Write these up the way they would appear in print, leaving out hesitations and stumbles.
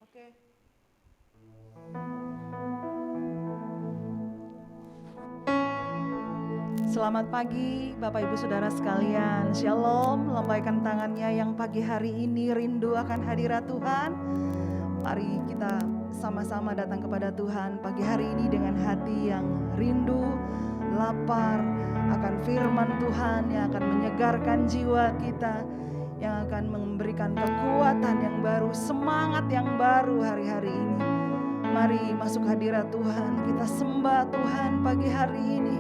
Oke. Selamat pagi Bapak Ibu Saudara sekalian. Shalom, lambaikan tangannya yang pagi hari ini rindu akan hadirat Tuhan. Mari kita sama-sama datang kepada Tuhan pagi hari ini dengan hati yang rindu, lapar akan firman Tuhan yang akan menyegarkan jiwa kita, yang akan memberikan kekuatan yang baru, semangat yang baru hari-hari ini. Mari masuk hadirat Tuhan, kita sembah Tuhan pagi hari ini.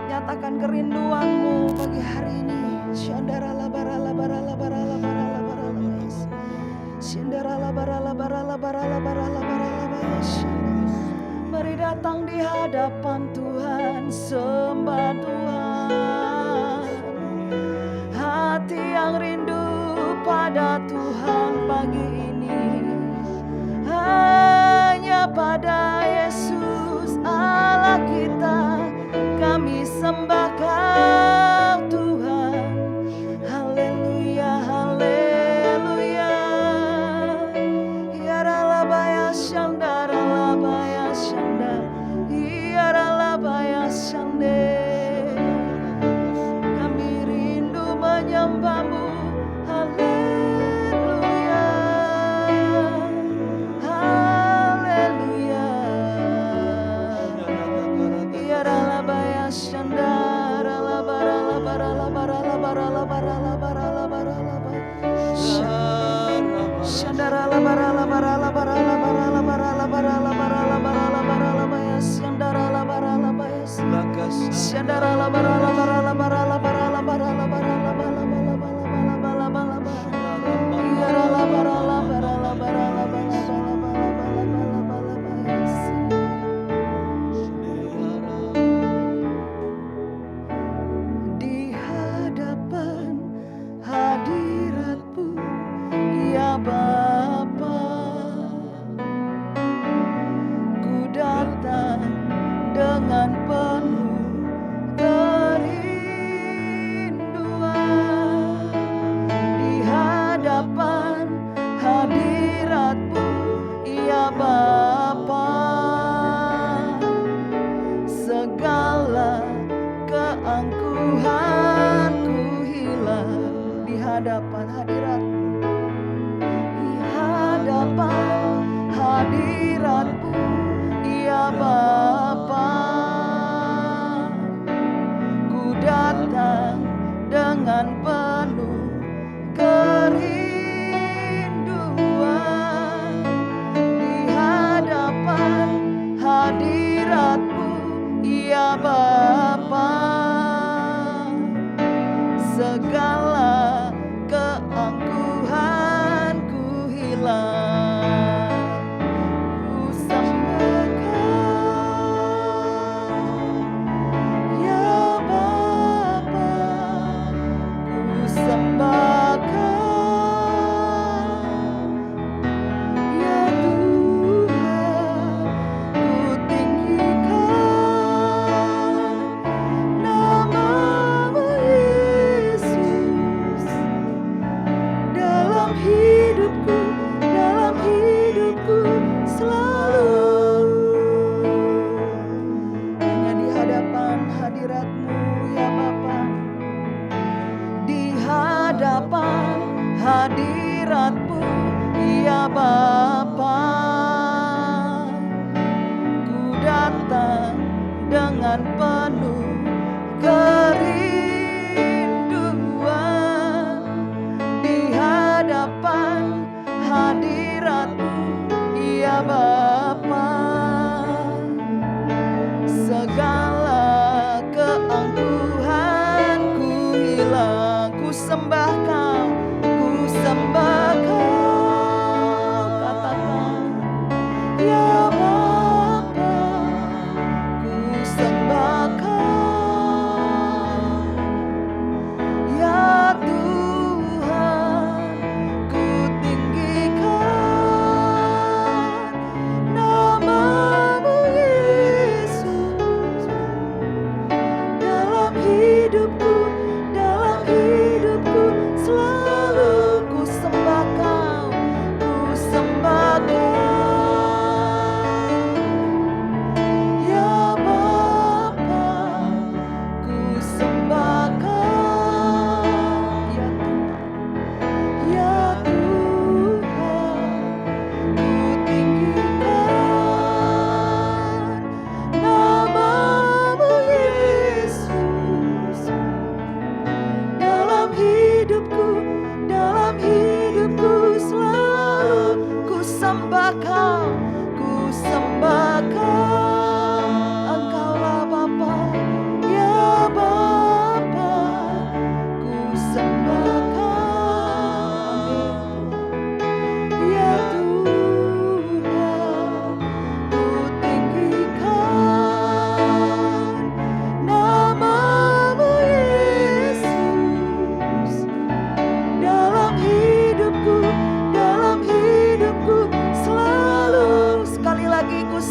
Nyatakan kerinduanmu pagi hari ini. Shandarala barala barala barala barala barala yes. Shandarala barala barala barala barala barala yes. Mari datang di hadapan Tuhan, sembah Tuhan. Hati yang rindu pada Tuhan pagi ini, hanya pada Yesus Allah kita kami sembah Kau Tuhan. Haleluya, haleluya. Yaralabaya syanda, ralabaya syanda, yaralabaya syande. Kami rindu menyembah-Mu. Haleluya.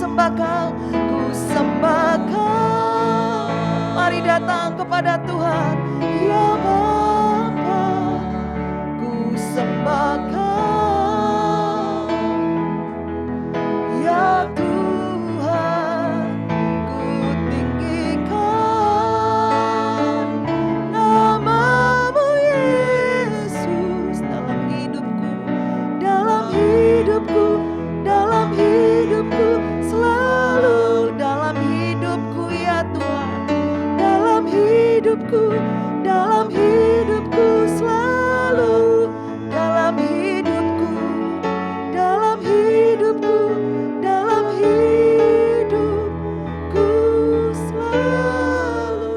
sembah Kau, ku sembah Kau. Mari datang kepada Tuhan, ya Bapa, ku sembah Kau, ya Tuhan, ku tinggikan nama-Mu Yesus dalam hidupku, dalam hidupku, dalam hidupku, selalu dalam hidupku ya Tuhan, dalam hidupku, dalam hidupku, selalu dalam hidupku, dalam hidupku, dalam hidupku selalu.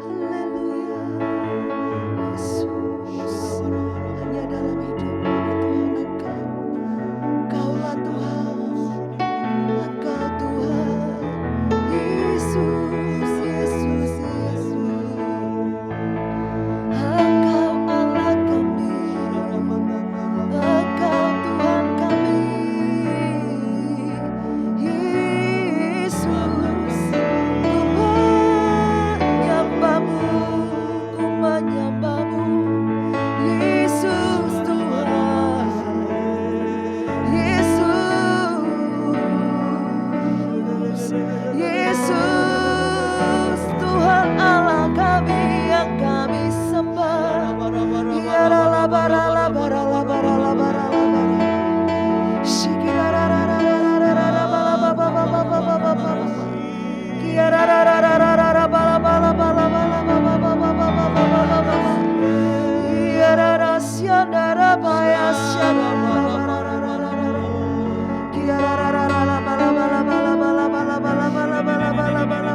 Haleluya, Yesus, hanya dalam hidupku Tuhan Engkaulah Tuhan, Engkau Tuhan, Yesus, Yesus, Yesus. Engkau Allah kami, Engkau Tuhan kami, Yesus. Ku menyembah-Mu, ku menyembah-Mu, Yesus Tuhan, Yesus, Yesus Tuhan Allah kami yang kami sembah. Yarala barala barala barala barala barala. Shikirarararararara bala bala bala bala bala. Yarararararara bala bala bala bala bala bala bala bala bala. Yararasiandara bayasiandara bararararara. Yararararara bala bala bala bala bala bala bala bala bala bala.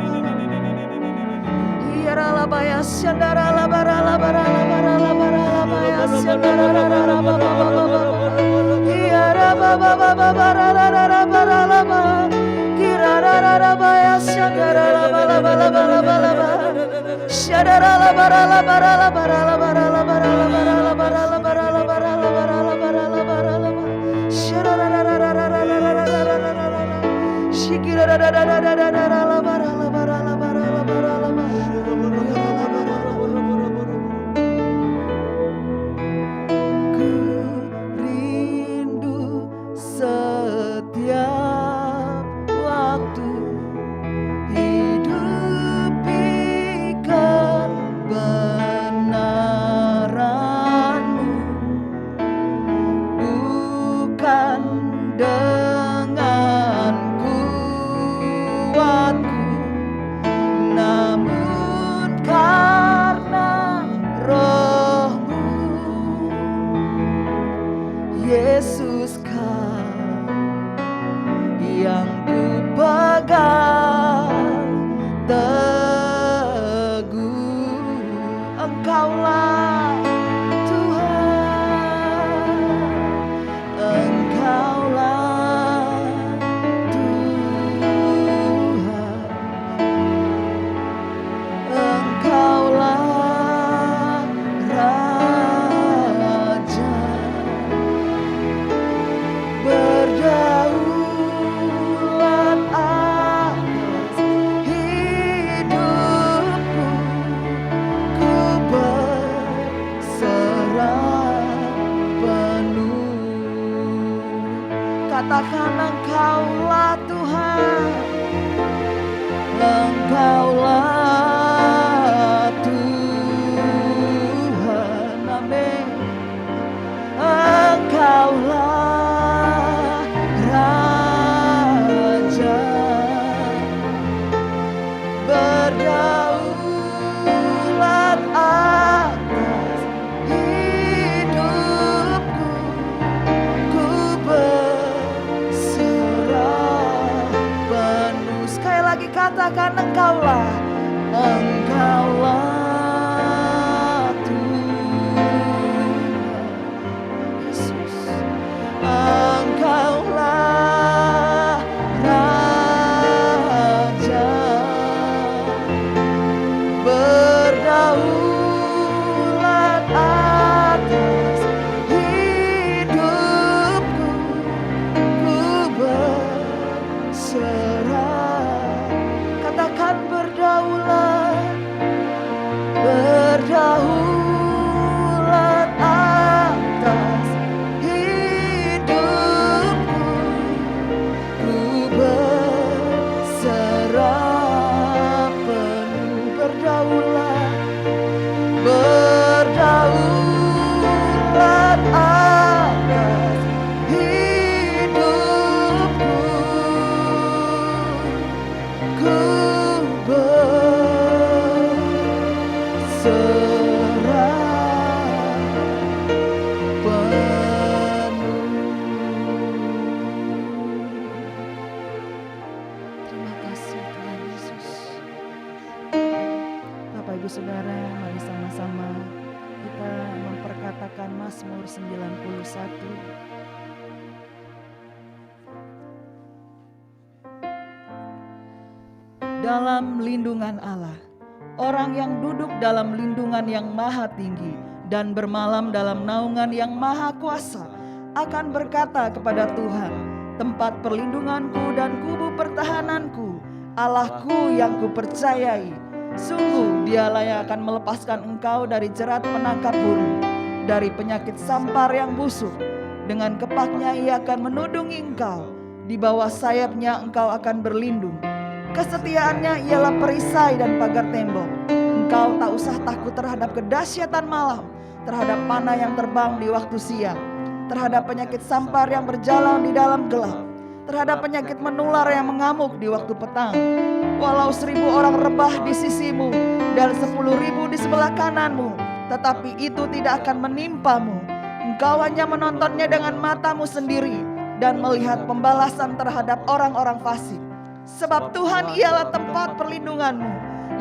Yarala bayasiandara la barala barala barala barala bayasiandara barala barala. Yara baba baba barala barala barala. Kirararara bayasiandara la bala bala bala bala bala. Shadara la barala barala barala barala barala barala barala barala barala barala barala barala. Shadarararararararararararara. Shikirarararararararara la barala barala barala barala barala. Ku rindu setiap waktu hidupi kebenaran-Mu, bukan dengan kuatku, namun karena Roh-Mu. Yesus Kau yang ku pegang teguh, Engkaulah Tuhan, Engkaulah Tuhan, Engkaulah Raja. Berdaulat atas hidupku, ku berserah penuh. Katakan Engkaulah Tuhan, Engkaulah Tuhan, amin. Engkaulah Raja, berdaulat atas hidupku, ku berserah penuh. Sekali lagi katakan Engkaulah, Engkaulah Tuhan, Yesus. Engkaulah Raja, berdaulat atas hidupku, ku berserah Ibu Saudara, mari sama-sama kita memperkatakan Mazmur 91. Dalam lindungan Allah, orang yang duduk dalam lindungan yang maha tinggi dan bermalam dalam naungan yang maha kuasa akan berkata kepada Tuhan, tempat perlindunganku dan kubu pertahananku, Allahku yang kupercayai. Sungguh dialah yang akan melepaskan engkau dari jerat penangkap burung, dari penyakit sampar yang busuk. Dengan kepaknya ia akan menudungi engkau, di bawah sayapnya engkau akan berlindung. Kesetiaannya ialah perisai dan pagar tembok. Engkau tak usah takut terhadap kedahsyatan malam, terhadap panah yang terbang di waktu siang, terhadap penyakit sampar yang berjalan di dalam gelap, terhadap penyakit menular yang mengamuk di waktu petang. Walau 1000 orang rebah di sisimu dan 10.000 di sebelah kananmu, tetapi itu tidak akan menimpamu. Engkau hanya menontonnya dengan matamu sendiri dan melihat pembalasan terhadap orang-orang fasik. Sebab Tuhan ialah tempat perlindunganmu,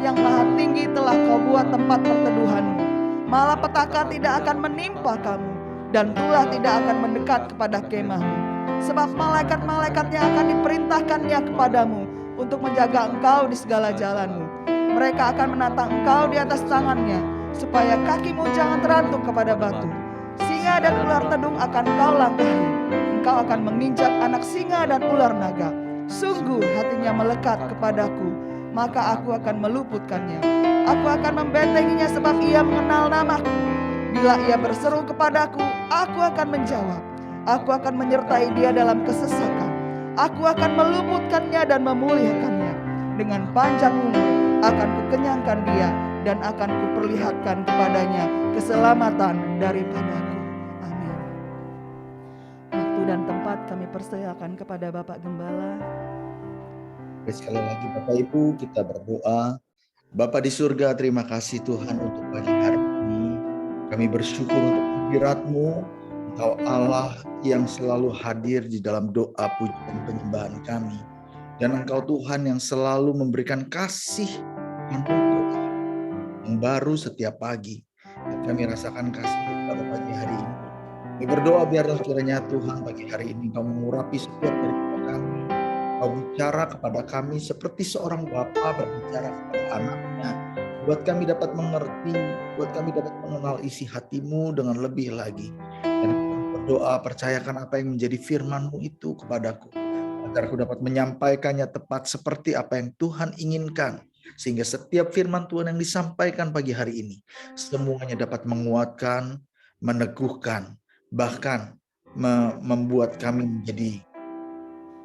yang maha tinggi telah kau buat tempat perteduhanmu. Malapetaka tidak akan menimpa kamu, dan tulah tidak akan mendekat kepada kemahmu. Sebab malaikat-malaikatnya akan diperintahkannya kepadamu untuk menjaga engkau di segala jalanmu. Mereka akan menatang engkau di atas tangannya, supaya kakimu jangan terantuk kepada batu. Singa dan ular tedung akan kau langkahi. Engkau akan menginjak anak singa dan ular naga. Sungguh hatinya melekat kepadaku, maka aku akan meluputkannya. Aku akan membentenginya sebab ia mengenal namaku. Bila ia berseru kepadaku, aku akan menjawab. Aku akan menyertai dia dalam kesesakan. Aku akan meluputkannya dan memuliakannya. Dengan panjang umur akan kukenyangkan dia, dan akan kuperlihatkan kepadanya keselamatan daripadaku. Amin. Waktu dan tempat kami persilakan kepada Bapak Gembala. Sekali lagi Bapak Ibu, kita berdoa. Bapa di surga, terima kasih Tuhan untuk pagi hari ini. Kami bersyukur untuk hadirat-Mu. Engkau Allah yang selalu hadir di dalam doa pujian penyembahan kami. Dan Engkau Tuhan yang selalu memberikan kasih yang baru setiap pagi. Dan kami rasakan kasih pada pagi hari ini. Kami berdoa biarlah kiranya Tuhan pagi hari ini Engkau mengurapi setiap dari kami. Kau bicara kepada kami seperti seorang bapa berbicara kepada anaknya. Buat kami dapat mengerti, buat kami dapat mengenal isi hati-Mu dengan lebih lagi. Dan kami berdoa, percayakan apa yang menjadi firman-Mu itu kepadaku, agar aku dapat menyampaikannya tepat seperti apa yang Tuhan inginkan. Sehingga setiap firman Tuhan yang disampaikan pagi hari ini, semuanya dapat menguatkan, meneguhkan, bahkan membuat kami menjadi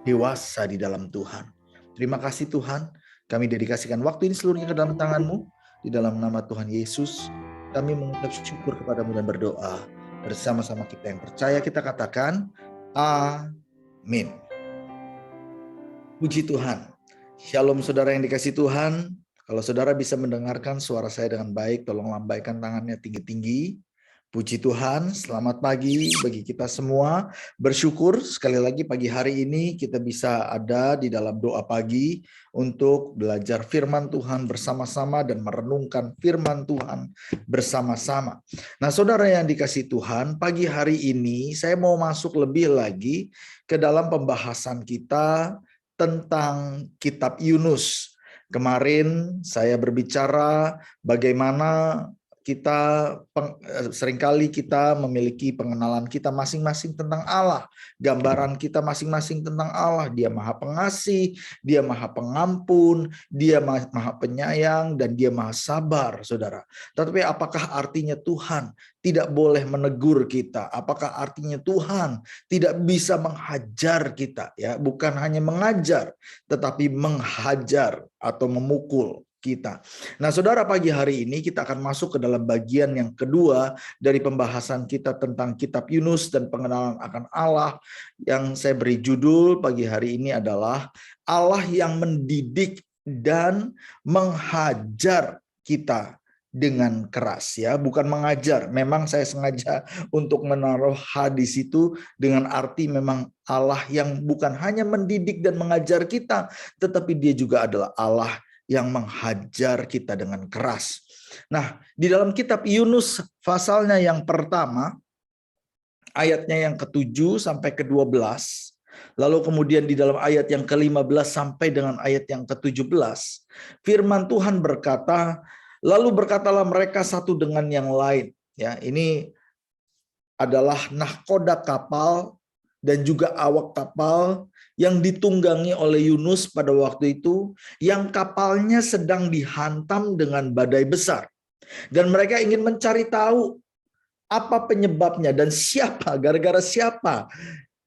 dewasa di dalam Tuhan. Terima kasih Tuhan, kami dedikasikan waktu ini seluruhnya ke dalam tangan-Mu. Di dalam nama Tuhan Yesus, kami mengucap syukur kepada-Mu dan berdoa. Bersama-sama kita yang percaya, kita katakan, amin. Puji Tuhan. Shalom saudara yang dikasih Tuhan. Kalau saudara bisa mendengarkan suara saya dengan baik, tolong lambaikan tangannya tinggi-tinggi. Puji Tuhan, selamat pagi bagi kita semua. Bersyukur sekali lagi pagi hari ini kita bisa ada di dalam doa pagi untuk belajar firman Tuhan bersama-sama dan merenungkan firman Tuhan bersama-sama. Nah saudara yang dikasih Tuhan, pagi hari ini saya mau masuk lebih lagi ke dalam pembahasan kita tentang kitab Yunus. Kemarin saya berbicara bagaimana seringkali kita memiliki pengenalan kita masing-masing tentang Allah, gambaran kita masing-masing tentang Allah. Dia maha pengasih, dia maha pengampun, dia maha penyayang, dan dia maha sabar, saudara. Tetapi apakah artinya Tuhan tidak boleh menegur kita? Apakah artinya Tuhan tidak bisa menghajar kita? Ya, bukan hanya mengajar, tetapi menghajar atau memukul kita. Nah, saudara, pagi hari ini kita akan masuk ke dalam bagian yang kedua dari pembahasan kita tentang kitab Yunus dan pengenalan akan Allah, yang saya beri judul pagi hari ini adalah Allah yang mendidik dan menghajar kita dengan keras, ya, bukan mengajar. Memang saya sengaja untuk menaruh H di situ dengan arti memang Allah yang bukan hanya mendidik dan mengajar kita, tetapi dia juga adalah Allah yang menghajar kita dengan keras. Nah, di dalam kitab Yunus pasalnya yang pertama, ayatnya yang ke-7 sampai ke-12, lalu kemudian di dalam ayat yang ke-15 sampai dengan ayat yang ke-17, firman Tuhan berkata, lalu berkatalah mereka satu dengan yang lain. Ya, ini adalah nahkoda kapal dan juga awak kapal yang ditunggangi oleh Yunus pada waktu itu, yang kapalnya sedang dihantam dengan badai besar. Dan mereka ingin mencari tahu apa penyebabnya dan siapa, gara-gara siapa.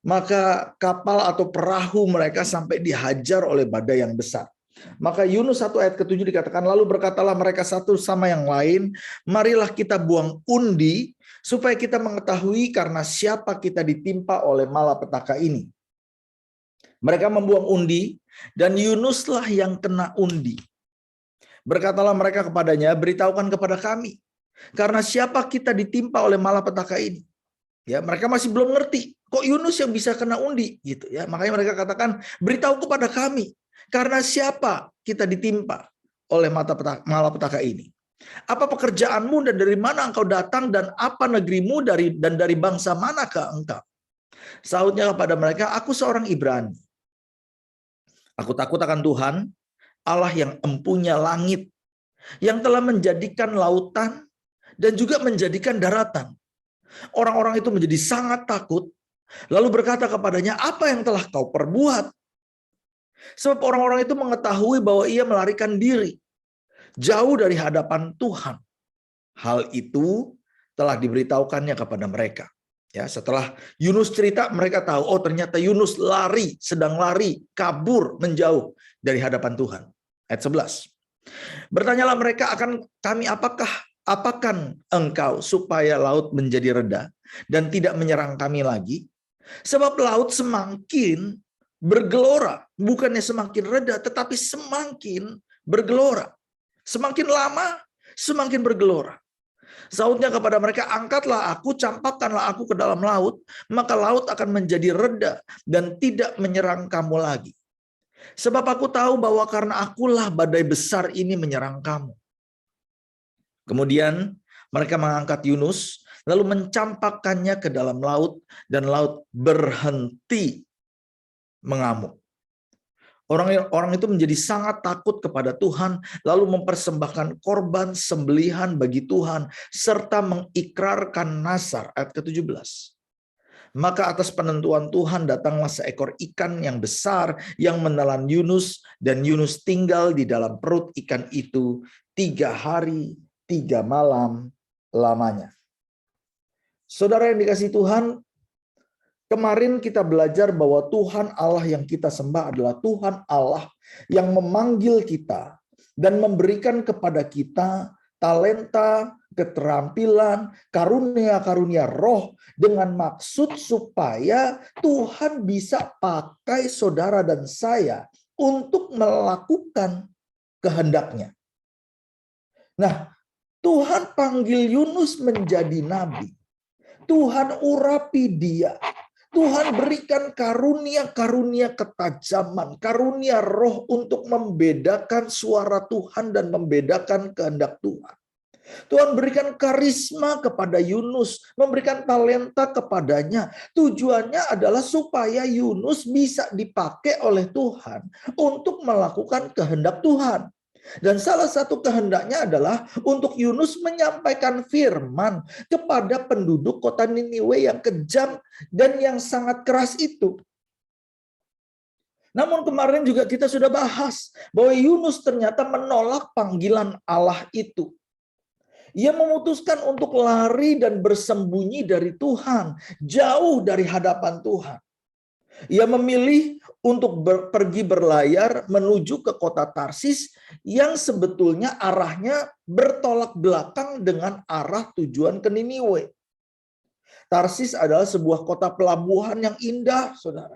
Maka kapal atau perahu mereka sampai dihajar oleh badai yang besar. Maka Yunus 1 ayat ke-7 dikatakan, lalu berkatalah mereka satu sama yang lain, marilah kita buang undi supaya kita mengetahui karena siapa kita ditimpa oleh malapetaka ini. Mereka membuang undi dan Yunuslah yang kena undi. Berkatalah mereka kepadanya, beritahukan kepada kami karena siapa kita ditimpa oleh malapetaka ini. Ya, mereka masih belum ngerti, kok Yunus yang bisa kena undi gitu ya. Makanya mereka katakan, beritahu kepada kami karena siapa kita ditimpa oleh malapetaka ini. Apa pekerjaanmu dan dari mana engkau datang dan apa negerimu dan dari bangsa manakah engkau? Sahutnya kepada mereka, aku seorang Ibrani. Aku takut akan Tuhan, Allah yang empunya langit, yang telah menjadikan lautan dan juga menjadikan daratan. Orang-orang itu menjadi sangat takut, lalu berkata kepadanya, apa yang telah kau perbuat? Sebab orang-orang itu mengetahui bahwa ia melarikan diri jauh dari hadapan Tuhan. Hal itu telah diberitahukannya kepada mereka. Ya, setelah Yunus cerita, mereka tahu, oh ternyata Yunus sedang lari, kabur, menjauh dari hadapan Tuhan. Ayat 11. Bertanyalah mereka, akan kami apakan engkau supaya laut menjadi reda dan tidak menyerang kami lagi? Sebab laut semakin bergelora, bukannya semakin reda, tetapi semakin bergelora. Semakin lama, semakin bergelora. Sahutnya kepada mereka, angkatlah aku, campakkanlah aku ke dalam laut, maka laut akan menjadi reda dan tidak menyerang kamu lagi. Sebab aku tahu bahwa karena akulah badai besar ini menyerang kamu. Kemudian mereka mengangkat Yunus, lalu mencampakkannya ke dalam laut, dan laut berhenti mengamuk. Orang itu menjadi sangat takut kepada Tuhan, lalu mempersembahkan korban sembelihan bagi Tuhan, serta mengikrarkan nazar. Ayat ke-17. Maka atas penentuan Tuhan datanglah seekor ikan yang besar yang menelan Yunus, dan Yunus tinggal di dalam perut ikan itu 3 hari 3 malam lamanya. Saudara yang dikasihi Tuhan, kemarin kita belajar bahwa Tuhan Allah yang kita sembah adalah Tuhan Allah yang memanggil kita dan memberikan kepada kita talenta, keterampilan, karunia-karunia roh dengan maksud supaya Tuhan bisa pakai saudara dan saya untuk melakukan kehendaknya. Nah, Tuhan panggil Yunus menjadi nabi. Tuhan urapi dia. Tuhan berikan karunia-karunia ketajaman, karunia roh untuk membedakan suara Tuhan dan membedakan kehendak Tuhan. Tuhan berikan karisma kepada Yunus, memberikan talenta kepadanya. Tujuannya adalah supaya Yunus bisa dipakai oleh Tuhan untuk melakukan kehendak Tuhan. Dan salah satu kehendaknya adalah untuk Yunus menyampaikan firman kepada penduduk kota Niniwe yang kejam dan yang sangat keras itu. Namun kemarin juga kita sudah bahas bahwa Yunus ternyata menolak panggilan Allah itu. Ia memutuskan untuk lari dan bersembunyi dari Tuhan, jauh dari hadapan Tuhan. Ia memilih untuk pergi berlayar menuju ke kota Tarsis yang sebetulnya arahnya bertolak belakang dengan arah tujuan ke Niniwe. Tarsis adalah sebuah kota pelabuhan yang indah, saudara.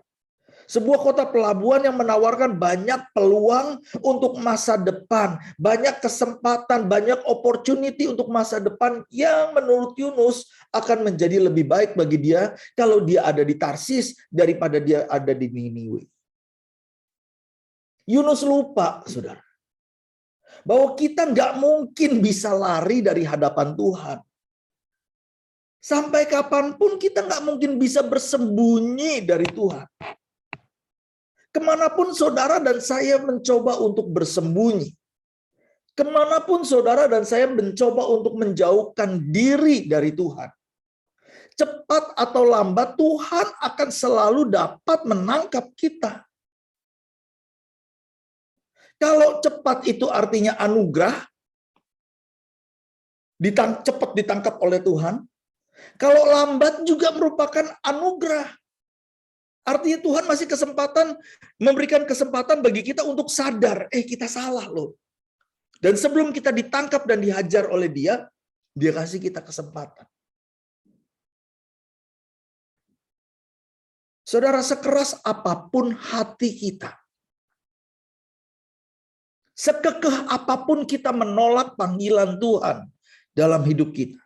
Sebuah kota pelabuhan yang menawarkan banyak peluang untuk masa depan, banyak kesempatan, banyak opportunity untuk masa depan yang menurut Yunus akan menjadi lebih baik bagi dia kalau dia ada di Tarsis daripada dia ada di Niniwe. Yunus lupa, saudara. Bahwa kita nggak mungkin bisa lari dari hadapan Tuhan. Sampai kapanpun kita nggak mungkin bisa bersembunyi dari Tuhan. Kemanapun saudara dan saya mencoba untuk bersembunyi, kemanapun saudara dan saya mencoba untuk menjauhkan diri dari Tuhan, cepat atau lambat Tuhan akan selalu dapat menangkap kita. Kalau cepat itu artinya anugerah, cepat ditangkap oleh Tuhan. Kalau lambat juga merupakan anugerah. Artinya Tuhan masih memberikan kesempatan bagi kita untuk sadar, kita salah loh. Dan sebelum kita ditangkap dan dihajar oleh dia kasih kita kesempatan. Saudara, sekeras apapun hati kita, sekekeh apapun kita menolak panggilan Tuhan dalam hidup kita,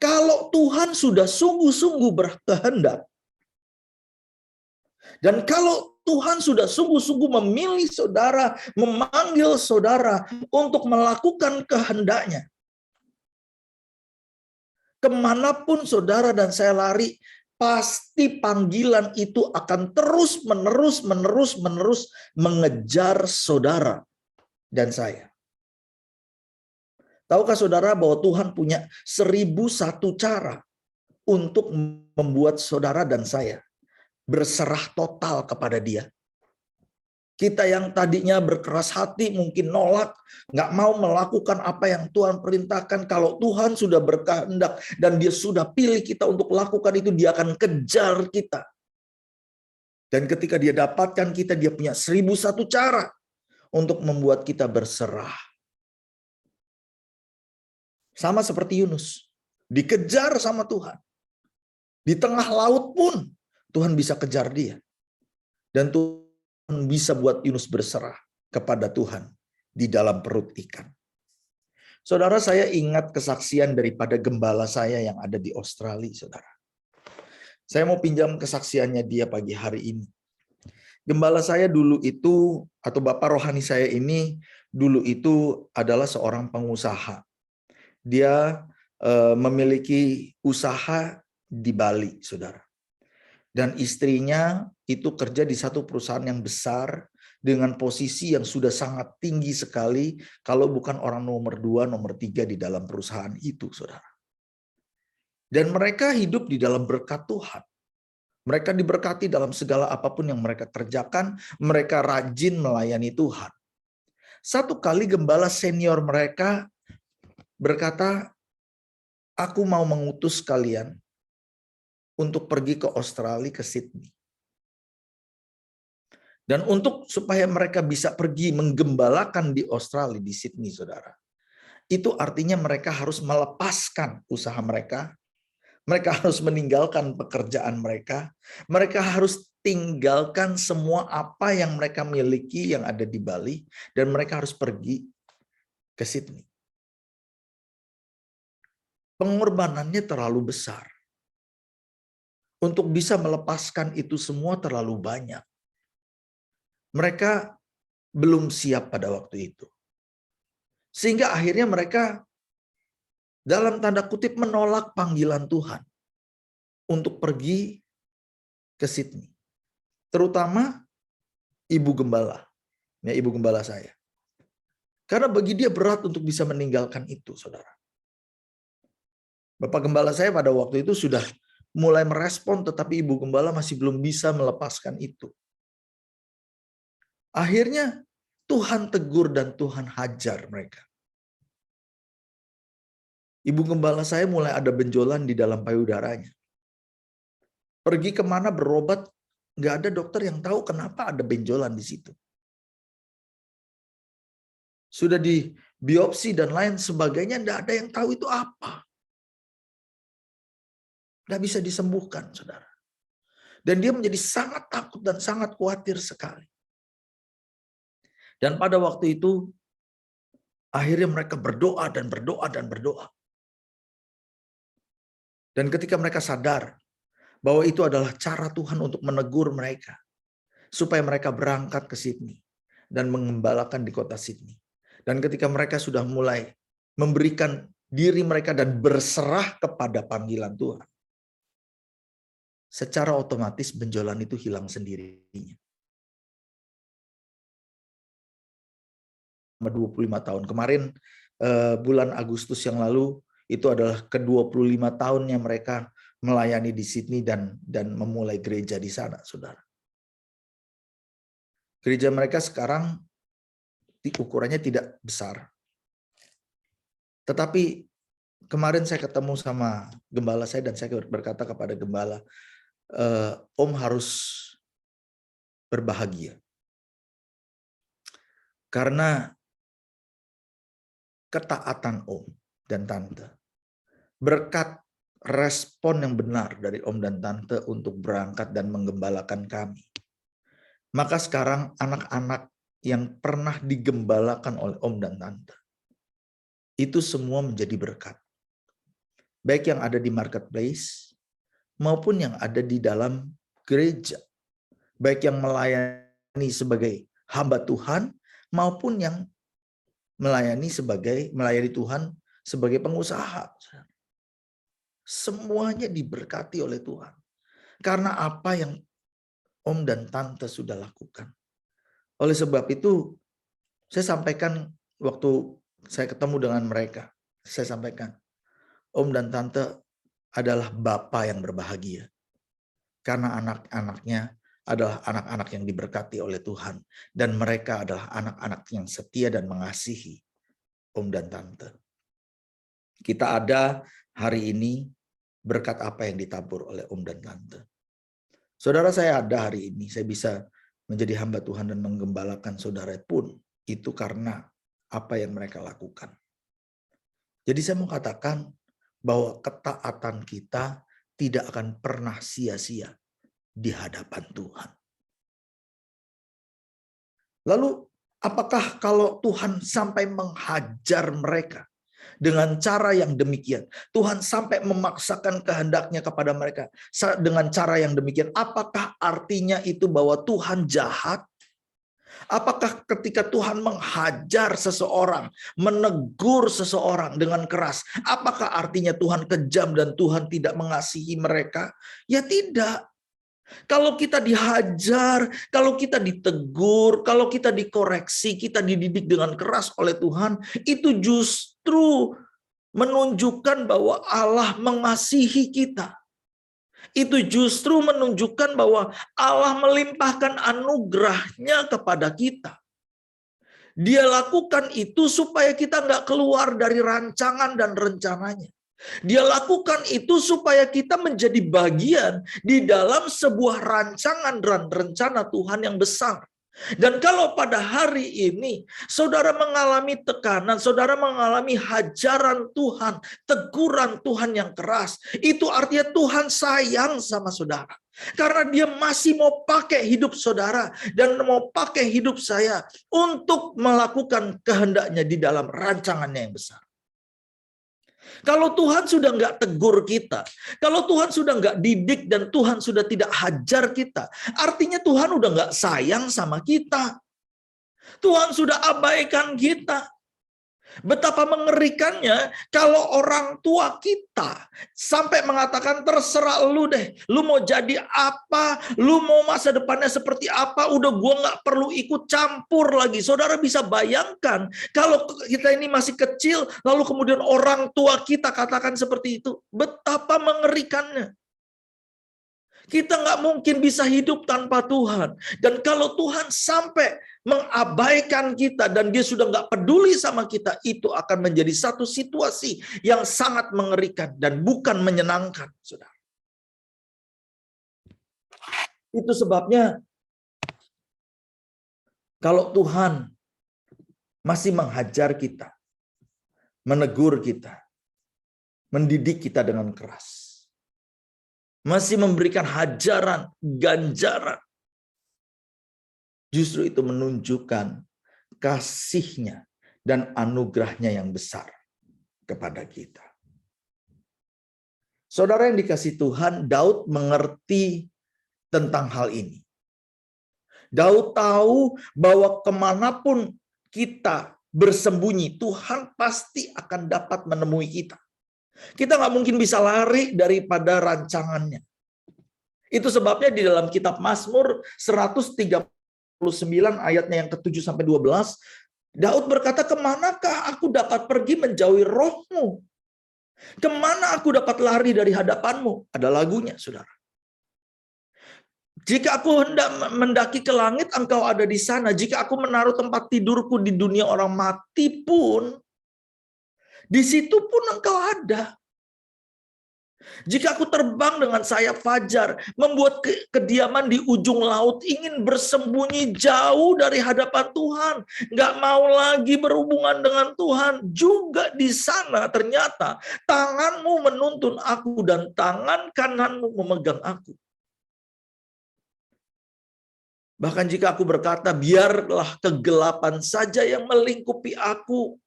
kalau Tuhan sudah sungguh-sungguh berkehendak, dan kalau Tuhan sudah sungguh-sungguh memilih saudara, memanggil saudara untuk melakukan kehendaknya, kemanapun saudara dan saya lari, pasti panggilan itu akan terus-menerus mengejar saudara dan saya. Tahukah saudara bahwa Tuhan punya 1001 cara untuk membuat saudara dan saya berserah total kepada dia. Kita yang tadinya berkeras hati mungkin nolak, nggak mau melakukan apa yang Tuhan perintahkan. Kalau Tuhan sudah berkehendak dan dia sudah pilih kita untuk lakukan itu, dia akan kejar kita. Dan ketika dia dapatkan kita, dia punya 1001 cara untuk membuat kita berserah. Sama seperti Yunus, dikejar sama Tuhan. Di tengah laut pun Tuhan bisa kejar dia. Dan Tuhan bisa buat Yunus berserah kepada Tuhan di dalam perut ikan. Saudara, saya ingat kesaksian daripada gembala saya yang ada di Australia, saudara. Saya mau pinjam kesaksiannya dia pagi hari ini. Gembala saya dulu itu, atau bapak rohani saya ini, dulu itu adalah seorang pengusaha. Dia memiliki usaha di Bali, saudara. Dan istrinya itu kerja di satu perusahaan yang besar dengan posisi yang sudah sangat tinggi sekali, kalau bukan orang nomor 2, nomor 3 di dalam perusahaan itu, saudara. Dan mereka hidup di dalam berkat Tuhan. Mereka diberkati dalam segala apapun yang mereka kerjakan, mereka rajin melayani Tuhan. Satu kali gembala senior mereka berkata, aku mau mengutus kalian untuk pergi ke Australia, ke Sydney. Dan supaya mereka bisa pergi menggembalakan di Australia, di Sydney, saudara. Itu artinya mereka harus melepaskan usaha mereka. Mereka harus meninggalkan pekerjaan mereka. Mereka harus tinggalkan semua apa yang mereka miliki yang ada di Bali. Dan mereka harus pergi ke Sydney. Pengorbanannya terlalu besar. Untuk bisa melepaskan itu semua terlalu banyak. Mereka belum siap pada waktu itu. Sehingga akhirnya mereka dalam tanda kutip menolak panggilan Tuhan untuk pergi ke Sydney. Terutama ibu gembala. Ya, ibu gembala saya. Karena bagi dia berat untuk bisa meninggalkan itu, saudara. Bapak gembala saya pada waktu itu sudah mulai merespon, tetapi ibu gembala masih belum bisa melepaskan itu. Akhirnya Tuhan tegur dan Tuhan hajar mereka. Ibu gembala saya mulai ada benjolan di dalam payudaranya. Pergi kemana berobat, nggak ada dokter yang tahu kenapa ada benjolan di situ. Sudah di biopsi dan lain sebagainya, nggak ada yang tahu itu apa. Nggak bisa disembuhkan, saudara. Dan dia menjadi sangat takut dan sangat khawatir sekali. Dan pada waktu itu, akhirnya mereka berdoa dan berdoa dan berdoa. Dan ketika mereka sadar bahwa itu adalah cara Tuhan untuk menegur mereka, supaya mereka berangkat ke Sydney dan mengembalakan di kota Sydney. Dan ketika mereka sudah mulai memberikan diri mereka dan berserah kepada panggilan Tuhan, secara otomatis benjolan itu hilang sendirinya. 25 tahun. Kemarin bulan Agustus yang lalu itu adalah ke-25 tahunnya mereka melayani di Sydney dan memulai gereja di sana, saudara. Gereja mereka sekarang ukurannya tidak besar. Tetapi kemarin saya ketemu sama gembala saya dan saya berkata kepada gembala, Om harus berbahagia. Karena ketaatan Om dan Tante, berkat respon yang benar dari Om dan Tante untuk berangkat dan menggembalakan kami, maka sekarang anak-anak yang pernah digembalakan oleh Om dan Tante, itu semua menjadi berkat. Baik yang ada di marketplace, maupun yang ada di dalam gereja. Baik yang melayani sebagai hamba Tuhan, maupun yang melayani Tuhan sebagai pengusaha. Semuanya diberkati oleh Tuhan. Karena apa yang Om dan Tante sudah lakukan. Oleh sebab itu, saya sampaikan waktu saya ketemu dengan mereka, saya sampaikan, Om dan Tante adalah Bapa yang berbahagia. Karena anak-anaknya adalah anak-anak yang diberkati oleh Tuhan. Dan mereka adalah anak-anak yang setia dan mengasihi Om dan Tante. Kita ada hari ini berkat apa yang ditabur oleh Om dan Tante. Saudara, saya ada hari ini, saya bisa menjadi hamba Tuhan dan menggembalakan saudara pun itu karena apa yang mereka lakukan. Jadi saya mau katakan bahwa ketaatan kita tidak akan pernah sia-sia di hadapan Tuhan. Lalu apakah kalau Tuhan sampai menghajar mereka dengan cara yang demikian, Tuhan sampai memaksakan kehendaknya kepada mereka dengan cara yang demikian, apakah artinya itu bahwa Tuhan jahat? Apakah ketika Tuhan menghajar seseorang, menegur seseorang dengan keras, apakah artinya Tuhan kejam dan Tuhan tidak mengasihi mereka? Ya tidak. Kalau kita dihajar, kalau kita ditegur, kalau kita dikoreksi, kita dididik dengan keras oleh Tuhan, itu justru menunjukkan bahwa Allah mengasihi kita. Itu justru menunjukkan bahwa Allah melimpahkan anugerahnya kepada kita. Dia lakukan itu supaya kita nggak keluar dari rancangan dan rencananya. Dia lakukan itu supaya kita menjadi bagian di dalam sebuah rancangan dan rencana Tuhan yang besar. Dan kalau pada hari ini saudara mengalami tekanan, saudara mengalami hajaran Tuhan, teguran Tuhan yang keras, itu artinya Tuhan sayang sama saudara. Karena dia masih mau pakai hidup saudara dan mau pakai hidup saya untuk melakukan kehendaknya di dalam rancangannya yang besar. Kalau Tuhan sudah nggak tegur kita, kalau Tuhan sudah nggak didik dan Tuhan sudah tidak hajar kita, artinya Tuhan udah nggak sayang sama kita. Tuhan sudah abaikan kita. Betapa mengerikannya kalau orang tua kita sampai mengatakan terserah lu deh, lu mau jadi apa, lu mau masa depannya seperti apa, udah gua nggak perlu ikut campur lagi. Saudara bisa bayangkan kalau kita ini masih kecil, lalu kemudian orang tua kita katakan seperti itu, betapa mengerikannya. Kita nggak mungkin bisa hidup tanpa Tuhan. Dan kalau Tuhan sampai mengabaikan kita dan dia sudah nggak peduli sama kita, itu akan menjadi satu situasi yang sangat mengerikan dan bukan menyenangkan, saudara. Itu sebabnya kalau Tuhan masih menghajar kita, menegur kita, mendidik kita dengan keras, masih memberikan hajaran, ganjaran, justru itu menunjukkan kasih-Nya dan anugerah-Nya yang besar kepada kita. Saudara yang dikasihi Tuhan, Daud mengerti tentang hal ini. Daud tahu bahwa kemanapun kita bersembunyi, Tuhan pasti akan dapat menemui kita. Kita nggak mungkin bisa lari daripada rancangannya. Itu sebabnya di dalam kitab Mazmur 139 ayatnya yang ke-7 sampai 12, Daud berkata, kemanakah aku dapat pergi menjauhi roh-Mu? Kemana aku dapat lari dari hadapan-Mu? Ada lagunya, saudara. Jika aku hendak mendaki ke langit, Engkau ada di sana. Jika aku menaruh tempat tidurku di dunia orang mati pun, di situ pun Engkau ada. Jika aku terbang dengan sayap fajar, membuat kediaman di ujung laut, ingin bersembunyi jauh dari hadapan Tuhan, nggak mau lagi berhubungan dengan Tuhan, juga di sana ternyata tangan-Mu menuntun aku dan tangan kanan-Mu memegang aku. Bahkan jika aku berkata, biarlah kegelapan saja yang melingkupi aku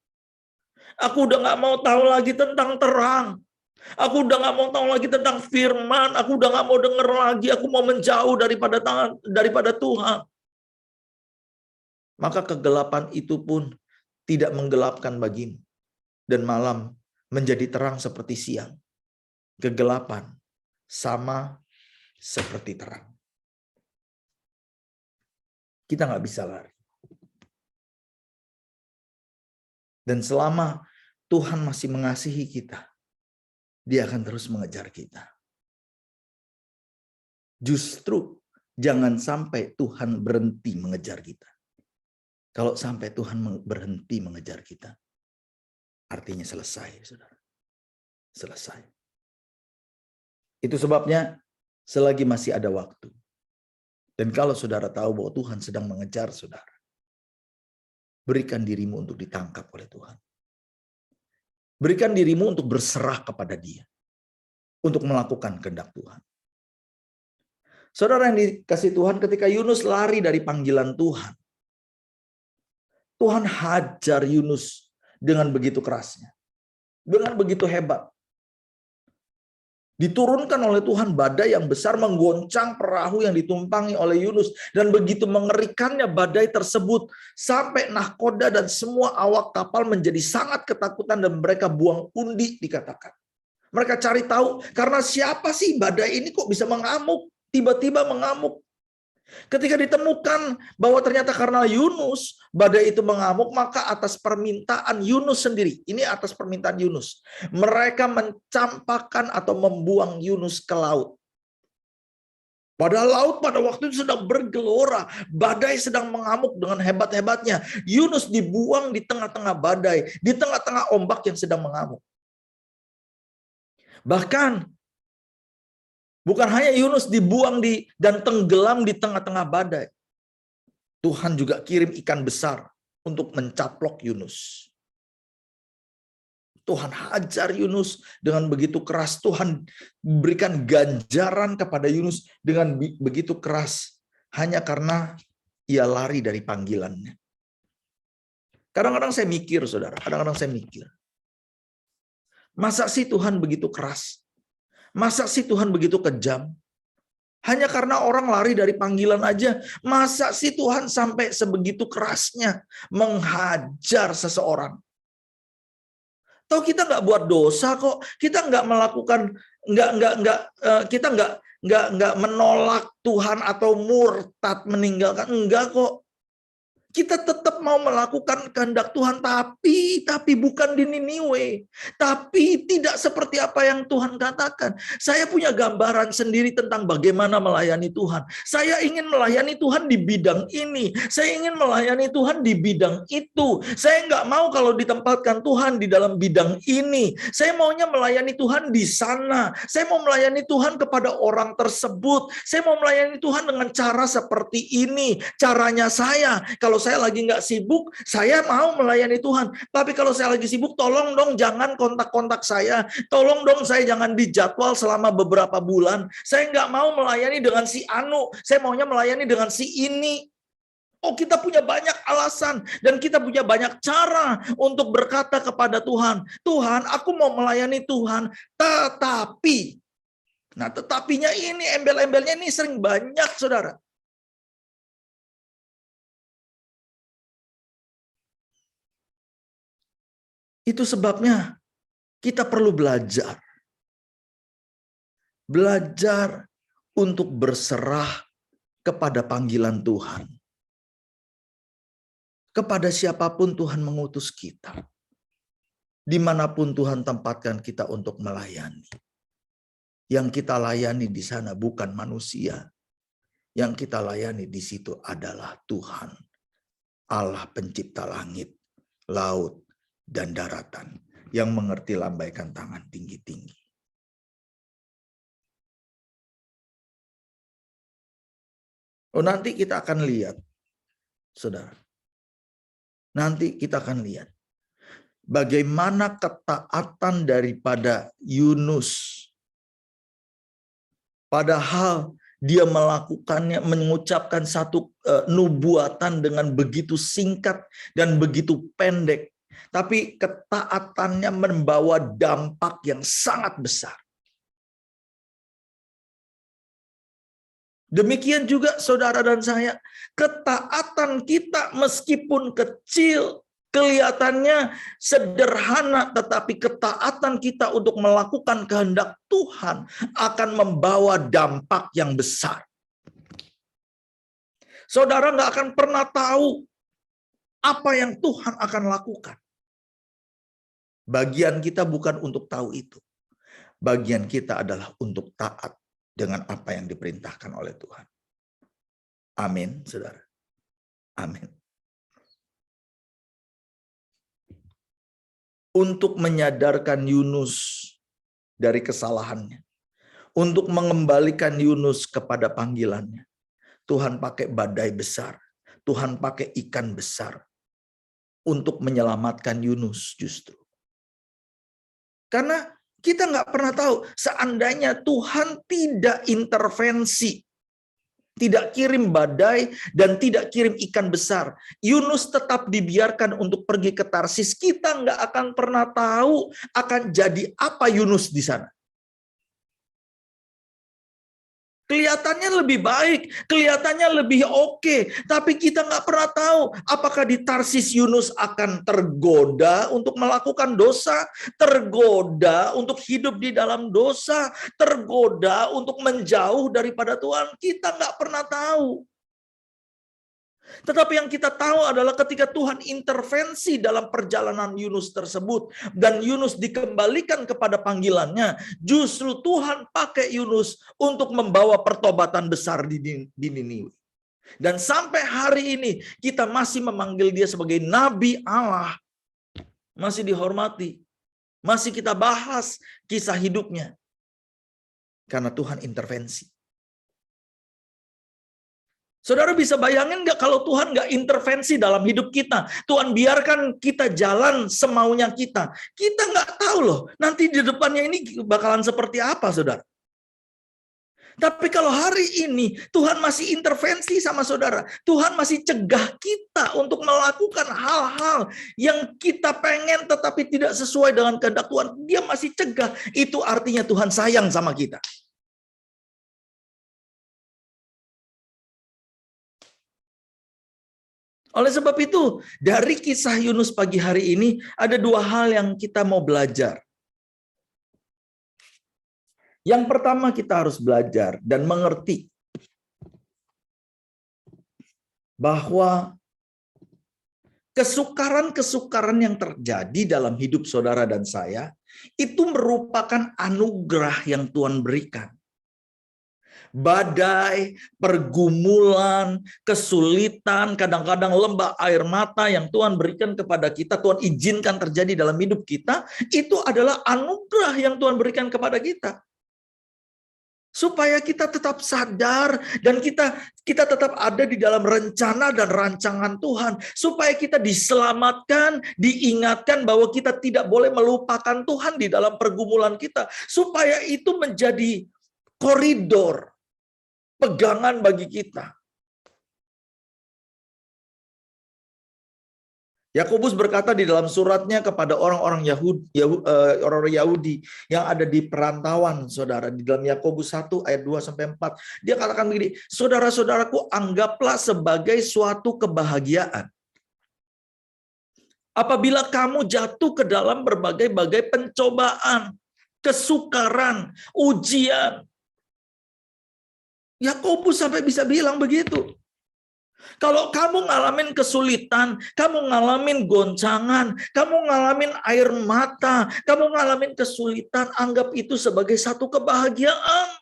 udah nggak mau tahu lagi tentang terang. Aku udah nggak mau tahu lagi tentang firman. Aku udah nggak mau dengar lagi. Aku mau menjauh daripada Tuhan. Maka kegelapan itu pun tidak menggelapkan bagimu. Dan malam menjadi terang seperti siang. Kegelapan sama seperti terang. Kita nggak bisa lari. Dan selama Tuhan masih mengasihi kita, Dia akan terus mengejar kita. Justru jangan sampai Tuhan berhenti mengejar kita. Kalau sampai Tuhan berhenti mengejar kita, artinya selesai, saudara. Selesai. Itu sebabnya selagi masih ada waktu. Dan kalau saudara tahu bahwa Tuhan sedang mengejar saudara, berikan dirimu untuk ditangkap oleh Tuhan. Berikan dirimu untuk berserah kepada Dia. Untuk melakukan kehendak Tuhan. Saudara yang dikasih Tuhan, ketika Yunus lari dari panggilan Tuhan, Tuhan hajar Yunus dengan begitu kerasnya. Dengan begitu hebat. Diturunkan oleh Tuhan badai yang besar menggoncang perahu yang ditumpangi oleh Yunus. Dan begitu mengerikannya badai tersebut. Sampai nahkoda dan semua awak kapal menjadi sangat ketakutan dan mereka buang undi dikatakan. Mereka cari tahu karena siapa sih badai ini kok bisa mengamuk. Tiba-tiba mengamuk. Ketika ditemukan bahwa ternyata karena Yunus badai itu mengamuk, maka atas permintaan Yunus sendiri, ini atas permintaan Yunus, mereka mencampakkan atau membuang Yunus ke laut. Padahal laut pada waktu itu sedang bergelora, badai sedang mengamuk dengan hebat-hebatnya. Yunus dibuang di tengah-tengah badai, di tengah-tengah ombak yang sedang mengamuk. Bahkan bukan hanya Yunus dibuang dan tenggelam di tengah-tengah badai. Tuhan juga kirim ikan besar untuk mencaplok Yunus. Tuhan hajar Yunus dengan begitu keras. Tuhan berikan ganjaran kepada Yunus dengan begitu keras. Hanya karena ia lari dari panggilannya. Kadang-kadang saya mikir, saudara. Kadang-kadang saya mikir. Masa sih Tuhan begitu keras? Masa sih Tuhan begitu kejam? Hanya karena orang lari dari panggilan aja. Masa sih Tuhan sampai sebegitu kerasnya menghajar seseorang? Tahu kita nggak buat dosa kok. Kita nggak melakukan, kita nggak menolak Tuhan atau murtad meninggalkan. Enggak kok. Kita tetap mau melakukan kehendak Tuhan, tapi bukan di Niniwe. Tapi tidak seperti apa yang Tuhan katakan. Saya punya gambaran sendiri tentang bagaimana melayani Tuhan. Saya ingin melayani Tuhan di bidang ini. Saya ingin melayani Tuhan di bidang itu. Saya nggak mau kalau ditempatkan Tuhan di dalam bidang ini. Saya maunya melayani Tuhan di sana. Saya mau melayani Tuhan kepada orang tersebut. Saya mau melayani Tuhan dengan cara seperti ini. Caranya saya. Kalau saya lagi nggak sibuk, saya mau melayani Tuhan. Tapi kalau saya lagi sibuk, tolong dong jangan kontak-kontak saya. Tolong dong saya jangan dijadwal selama beberapa bulan. Saya nggak mau melayani dengan si Anu. Saya maunya melayani dengan si ini. Oh, kita punya banyak alasan dan kita punya banyak cara untuk berkata kepada Tuhan, Tuhan, aku mau melayani Tuhan, tetapi. Nah, tetapinya ini, embel-embelnya ini sering banyak, saudara. Itu sebabnya kita perlu belajar. Belajar untuk berserah kepada panggilan Tuhan. Kepada siapapun Tuhan mengutus kita. Dimanapun Tuhan tempatkan kita untuk melayani. Yang kita layani di sana bukan manusia. Yang kita layani di situ adalah Tuhan. Allah pencipta langit, laut, dan daratan. Yang mengerti lambaikan tangan tinggi-tinggi. Oh, nanti kita akan lihat, saudara. Nanti kita akan lihat bagaimana ketaatan daripada Yunus. Padahal dia melakukannya, mengucapkan satu nubuatan dengan begitu singkat dan begitu pendek. Tapi ketaatannya membawa dampak yang sangat besar. Demikian juga saudara dan saya, ketaatan kita meskipun kecil, kelihatannya sederhana, tetapi ketaatan kita untuk melakukan kehendak Tuhan akan membawa dampak yang besar. Saudara nggak akan pernah tahu apa yang Tuhan akan lakukan. Bagian kita bukan untuk tahu itu. Bagian kita adalah untuk taat dengan apa yang diperintahkan oleh Tuhan. Amin, saudara. Amin. Untuk menyadarkan Yunus dari kesalahannya. Untuk mengembalikan Yunus kepada panggilannya. Tuhan pakai badai besar. Tuhan pakai ikan besar. Untuk menyelamatkan Yunus justru. Karena kita nggak pernah tahu, seandainya Tuhan tidak intervensi, tidak kirim badai dan tidak kirim ikan besar, Yunus tetap dibiarkan untuk pergi ke Tarsis, kita nggak akan pernah tahu akan jadi apa Yunus di sana. Kelihatannya lebih baik, kelihatannya lebih oke, tapi kita nggak pernah tahu apakah di Tarsis Yunus akan tergoda untuk melakukan dosa, tergoda untuk hidup di dalam dosa, tergoda untuk menjauh daripada Tuhan. Kita nggak pernah tahu. Tetapi yang kita tahu adalah ketika Tuhan intervensi dalam perjalanan Yunus tersebut dan Yunus dikembalikan kepada panggilannya, justru Tuhan pakai Yunus untuk membawa pertobatan besar di Niniwe. Dan sampai hari ini kita masih memanggil dia sebagai Nabi Allah. Masih dihormati. Masih kita bahas kisah hidupnya. Karena Tuhan intervensi. Saudara bisa bayangin nggak kalau Tuhan nggak intervensi dalam hidup kita? Tuhan biarkan kita jalan semaunya kita. Kita nggak tahu loh, nanti di depannya ini bakalan seperti apa, saudara. Tapi kalau hari ini Tuhan masih intervensi sama saudara, Tuhan masih cegah kita untuk melakukan hal-hal yang kita pengen tetapi tidak sesuai dengan kehendak Tuhan. Dia masih cegah, itu artinya Tuhan sayang sama kita. Oleh sebab itu, dari kisah Yunus pagi hari ini, ada dua hal yang kita mau belajar. Yang pertama kita harus belajar dan mengerti bahwa kesukaran-kesukaran yang terjadi dalam hidup saudara dan saya, itu merupakan anugerah yang Tuhan berikan. Badai, pergumulan, kesulitan, kadang-kadang lembah air mata yang Tuhan berikan kepada kita, Tuhan izinkan terjadi dalam hidup kita, itu adalah anugerah yang Tuhan berikan kepada kita. Supaya kita tetap sadar dan kita tetap ada di dalam rencana dan rancangan Tuhan. Supaya kita diselamatkan, diingatkan bahwa kita tidak boleh melupakan Tuhan di dalam pergumulan kita. Supaya itu menjadi koridor pegangan bagi kita. Yakobus berkata di dalam suratnya kepada orang-orang Yahudi yang ada di perantauan, saudara, di dalam Yakobus 1 ayat 2-4. Dia katakan begini, saudara-saudaraku, anggaplah sebagai suatu kebahagiaan Apabila kamu jatuh ke dalam berbagai-bagai pencobaan, kesukaran, ujian. Yakobus sampai bisa bilang begitu. Kalau kamu ngalamin kesulitan, kamu ngalamin goncangan, kamu ngalamin air mata, kamu ngalamin kesulitan, anggap itu sebagai satu kebahagiaan.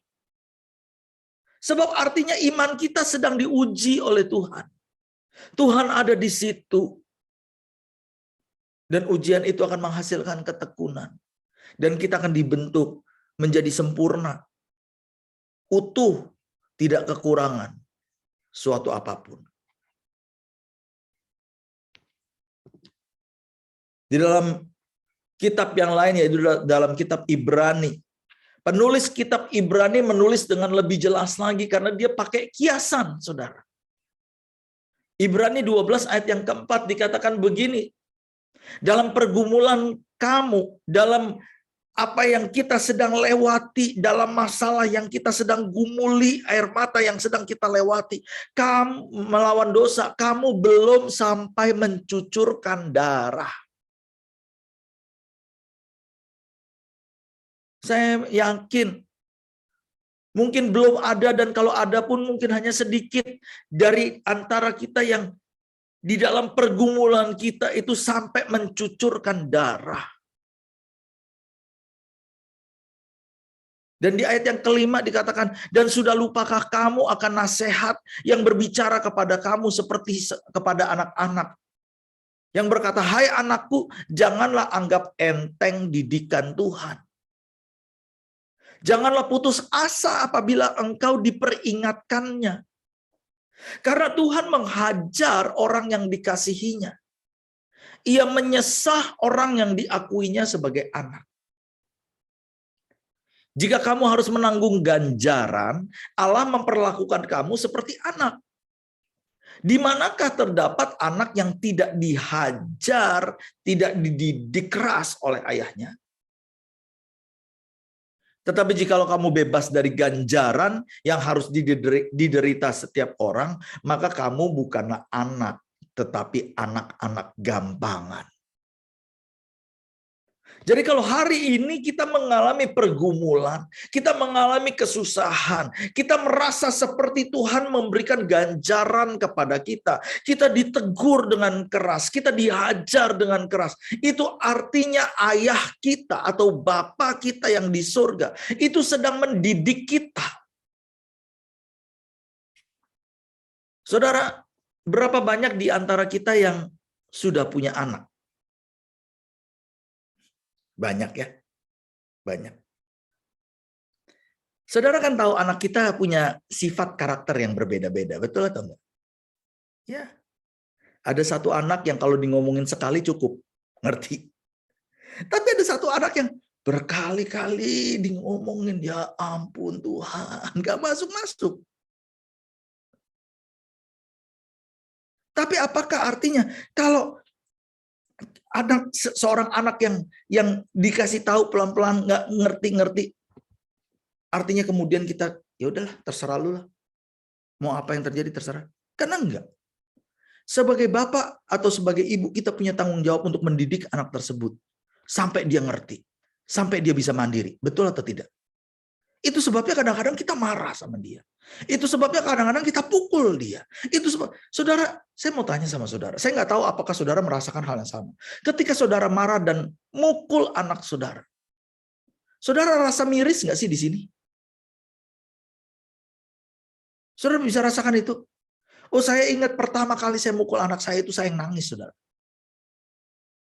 Sebab artinya iman kita sedang diuji oleh Tuhan. Tuhan ada di situ. Dan ujian itu akan menghasilkan ketekunan. Dan kita akan dibentuk menjadi sempurna. Utuh, tidak kekurangan suatu apapun. Di dalam kitab yang lain, yaitu dalam kitab Ibrani. Penulis kitab Ibrani menulis dengan lebih jelas lagi karena dia pakai kiasan, saudara. Ibrani 12 ayat yang keempat dikatakan begini. Dalam pergumulan kamu, dalam apa yang kita sedang lewati, dalam masalah yang kita sedang gumuli, air mata yang sedang kita lewati, kamu melawan dosa, kamu belum sampai mencucurkan darah. Saya yakin mungkin belum ada, dan kalau ada pun mungkin hanya sedikit dari antara kita yang di dalam pergumulan kita itu sampai mencucurkan darah. Dan di ayat yang kelima dikatakan, dan sudah lupakah kamu akan nasihat yang berbicara kepada kamu seperti kepada anak-anak, yang berkata, hai anakku, janganlah anggap enteng didikan Tuhan. Janganlah putus asa apabila engkau diperingatkannya. Karena Tuhan menghajar orang yang dikasihinya. Ia menyesah orang yang diakuinya sebagai anak. Jika kamu harus menanggung ganjaran, Allah memperlakukan kamu seperti anak. Di manakah terdapat anak yang tidak dihajar, tidak dididik keras oleh ayahnya? Tetapi jikalau kamu bebas dari ganjaran yang harus diderita setiap orang, maka kamu bukanlah anak, tetapi anak-anak gampangan. Jadi kalau hari ini kita mengalami pergumulan, kita mengalami kesusahan, kita merasa seperti Tuhan memberikan ganjaran kepada kita, kita ditegur dengan keras, kita dihajar dengan keras, itu artinya ayah kita atau bapa kita yang di surga itu sedang mendidik kita. Saudara, berapa banyak di antara kita yang sudah punya anak? Banyak ya, banyak. Saudara kan tahu anak kita punya sifat karakter yang berbeda-beda, betul atau enggak? Ya, ada satu anak yang kalau di ngomongin sekali cukup, ngerti. Tapi ada satu anak yang berkali-kali di ngomongin, ya ampun Tuhan, nggak masuk-masuk. Tapi apakah artinya kalau seorang anak yang dikasih tahu pelan-pelan nggak ngerti-ngerti, artinya kemudian kita ya udahlah terserah lu lah, mau apa yang terjadi terserah? Karena enggak. Sebagai bapak atau sebagai ibu kita punya tanggung jawab untuk mendidik anak tersebut sampai dia ngerti, sampai dia bisa mandiri, betul atau tidak? Itu sebabnya kadang-kadang kita marah sama dia. Itu sebabnya kadang-kadang kita pukul dia. Itu sebab, saudara, saya mau tanya sama saudara. Saya nggak tahu apakah saudara merasakan hal yang sama. Ketika saudara marah dan mukul anak saudara, saudara rasa miris nggak sih di sini? Saudara bisa rasakan itu? Oh, saya ingat pertama kali saya mukul anak saya itu saya nangis, saudara.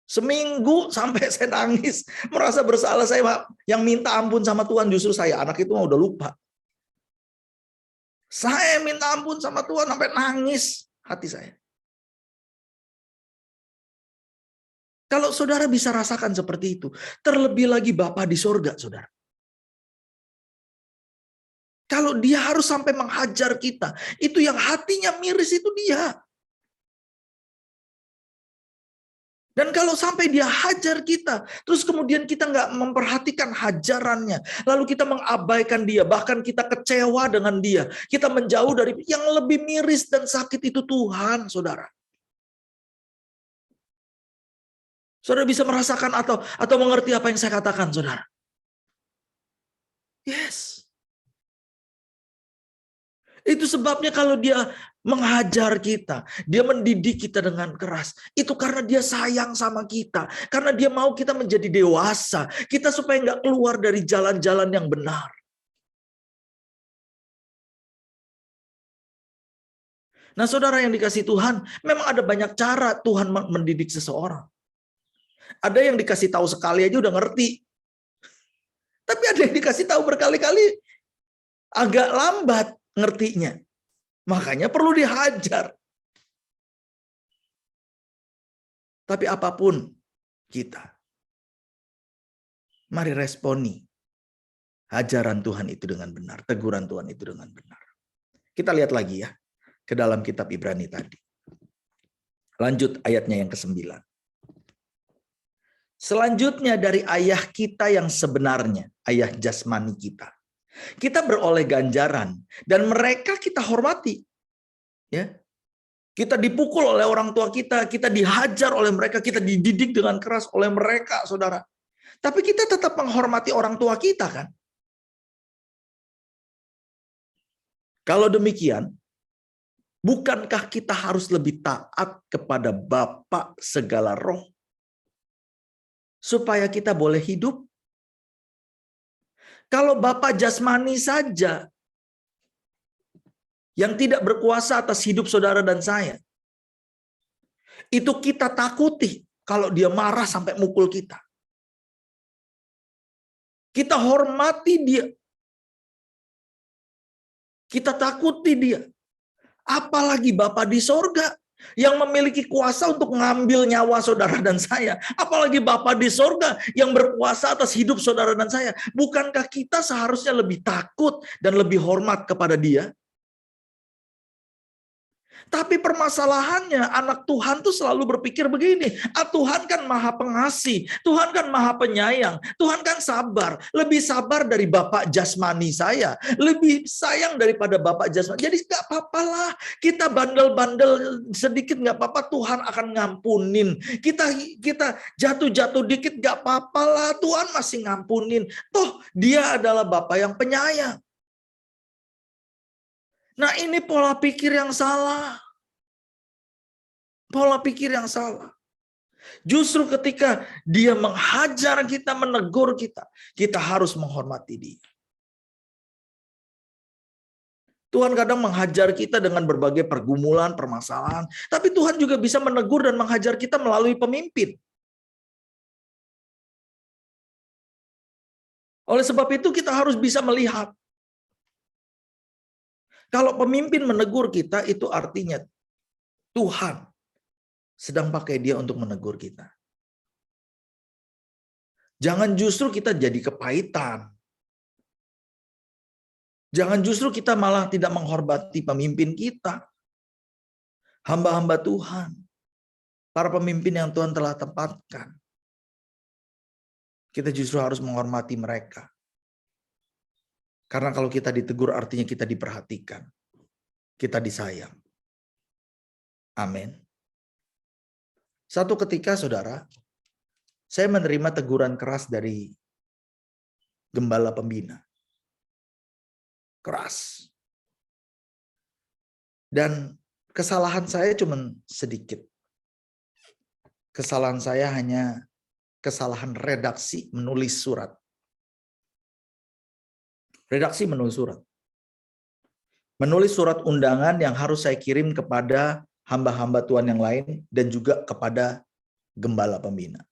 Seminggu sampai saya nangis, merasa bersalah. Saya yang minta ampun sama Tuhan, justru saya. Anak itu mah udah lupa. Saya minta ampun sama Tuhan sampai nangis hati saya. Kalau saudara bisa rasakan seperti itu, terlebih lagi Bapa di sorga, saudara. Kalau dia harus sampai menghajar kita, itu yang hatinya miris itu dia. Dan kalau sampai dia hajar kita, terus kemudian kita nggak memperhatikan hajarannya, lalu kita mengabaikan dia, bahkan kita kecewa dengan dia, kita menjauh dari yang lebih miris dan sakit itu Tuhan, saudara. Saudara bisa merasakan atau mengerti apa yang saya katakan, saudara? Yes. Itu sebabnya kalau dia menghajar kita, dia mendidik kita dengan keras, itu karena dia sayang sama kita, karena dia mau kita menjadi dewasa, kita supaya nggak keluar dari jalan-jalan yang benar. Nah, saudara yang dikasih Tuhan, memang ada banyak cara Tuhan mendidik seseorang. Ada yang dikasih tahu sekali aja udah ngerti, tapi ada yang dikasih tahu berkali-kali agak lambat ngertinya. Makanya perlu dihajar. Tapi apapun kita, mari responi hajaran Tuhan itu dengan benar, teguran Tuhan itu dengan benar. Kita lihat lagi ya ke dalam kitab Ibrani tadi. Lanjut ayatnya yang ke-9. Selanjutnya dari ayah kita yang sebenarnya, ayah jasmani kita. Kita beroleh ganjaran dan mereka kita hormati. Ya. Kita dipukul oleh orang tua kita dihajar oleh mereka, kita dididik dengan keras oleh mereka, saudara. Tapi kita tetap menghormati orang tua kita kan? Kalau demikian, bukankah kita harus lebih taat kepada Bapa segala roh supaya kita boleh hidup? Kalau Bapa jasmani saja yang tidak berkuasa atas hidup saudara dan saya, itu kita takuti kalau dia marah sampai mukul kita. Kita hormati dia. Kita takuti dia. Apalagi Bapa di sorga yang memiliki kuasa untuk mengambil nyawa saudara dan saya. Apalagi Bapa di sorga yang berkuasa atas hidup saudara dan saya. Bukankah kita seharusnya lebih takut dan lebih hormat kepada dia? Tapi permasalahannya anak Tuhan tuh selalu berpikir begini, Tuhan kan maha pengasih, Tuhan kan maha penyayang, Tuhan kan sabar, lebih sabar dari Bapak jasmani saya, lebih sayang daripada Bapak jasmani. Jadi gak apa-apa lah, kita bandel-bandel sedikit gak apa-apa, Tuhan akan ngampunin. Kita jatuh-jatuh dikit gak apa-apa lah, Tuhan masih ngampunin. Toh dia adalah Bapak yang penyayang. Nah, ini pola pikir yang salah. Pola pikir yang salah. Justru ketika dia menghajar kita, menegur kita, kita harus menghormati dia. Tuhan kadang menghajar kita dengan berbagai pergumulan, permasalahan. Tapi Tuhan juga bisa menegur dan menghajar kita melalui pemimpin. Oleh sebab itu kita harus bisa melihat. Kalau pemimpin menegur kita, itu artinya Tuhan sedang pakai dia untuk menegur kita. Jangan justru kita jadi kepahitan. Jangan justru kita malah tidak menghormati pemimpin kita. Hamba-hamba Tuhan. Para pemimpin yang Tuhan telah tempatkan. Kita justru harus menghormati mereka. Karena kalau kita ditegur artinya kita diperhatikan. Kita disayang. Amin. Satu ketika, saudara, saya menerima teguran keras dari gembala pembina. Keras. Dan kesalahan saya cuma sedikit. Kesalahan saya hanya kesalahan redaksi menulis surat. Redaksi menulis surat. Menulis surat undangan yang harus saya kirim kepada hamba-hamba Tuhan yang lain dan juga kepada gembala pembina.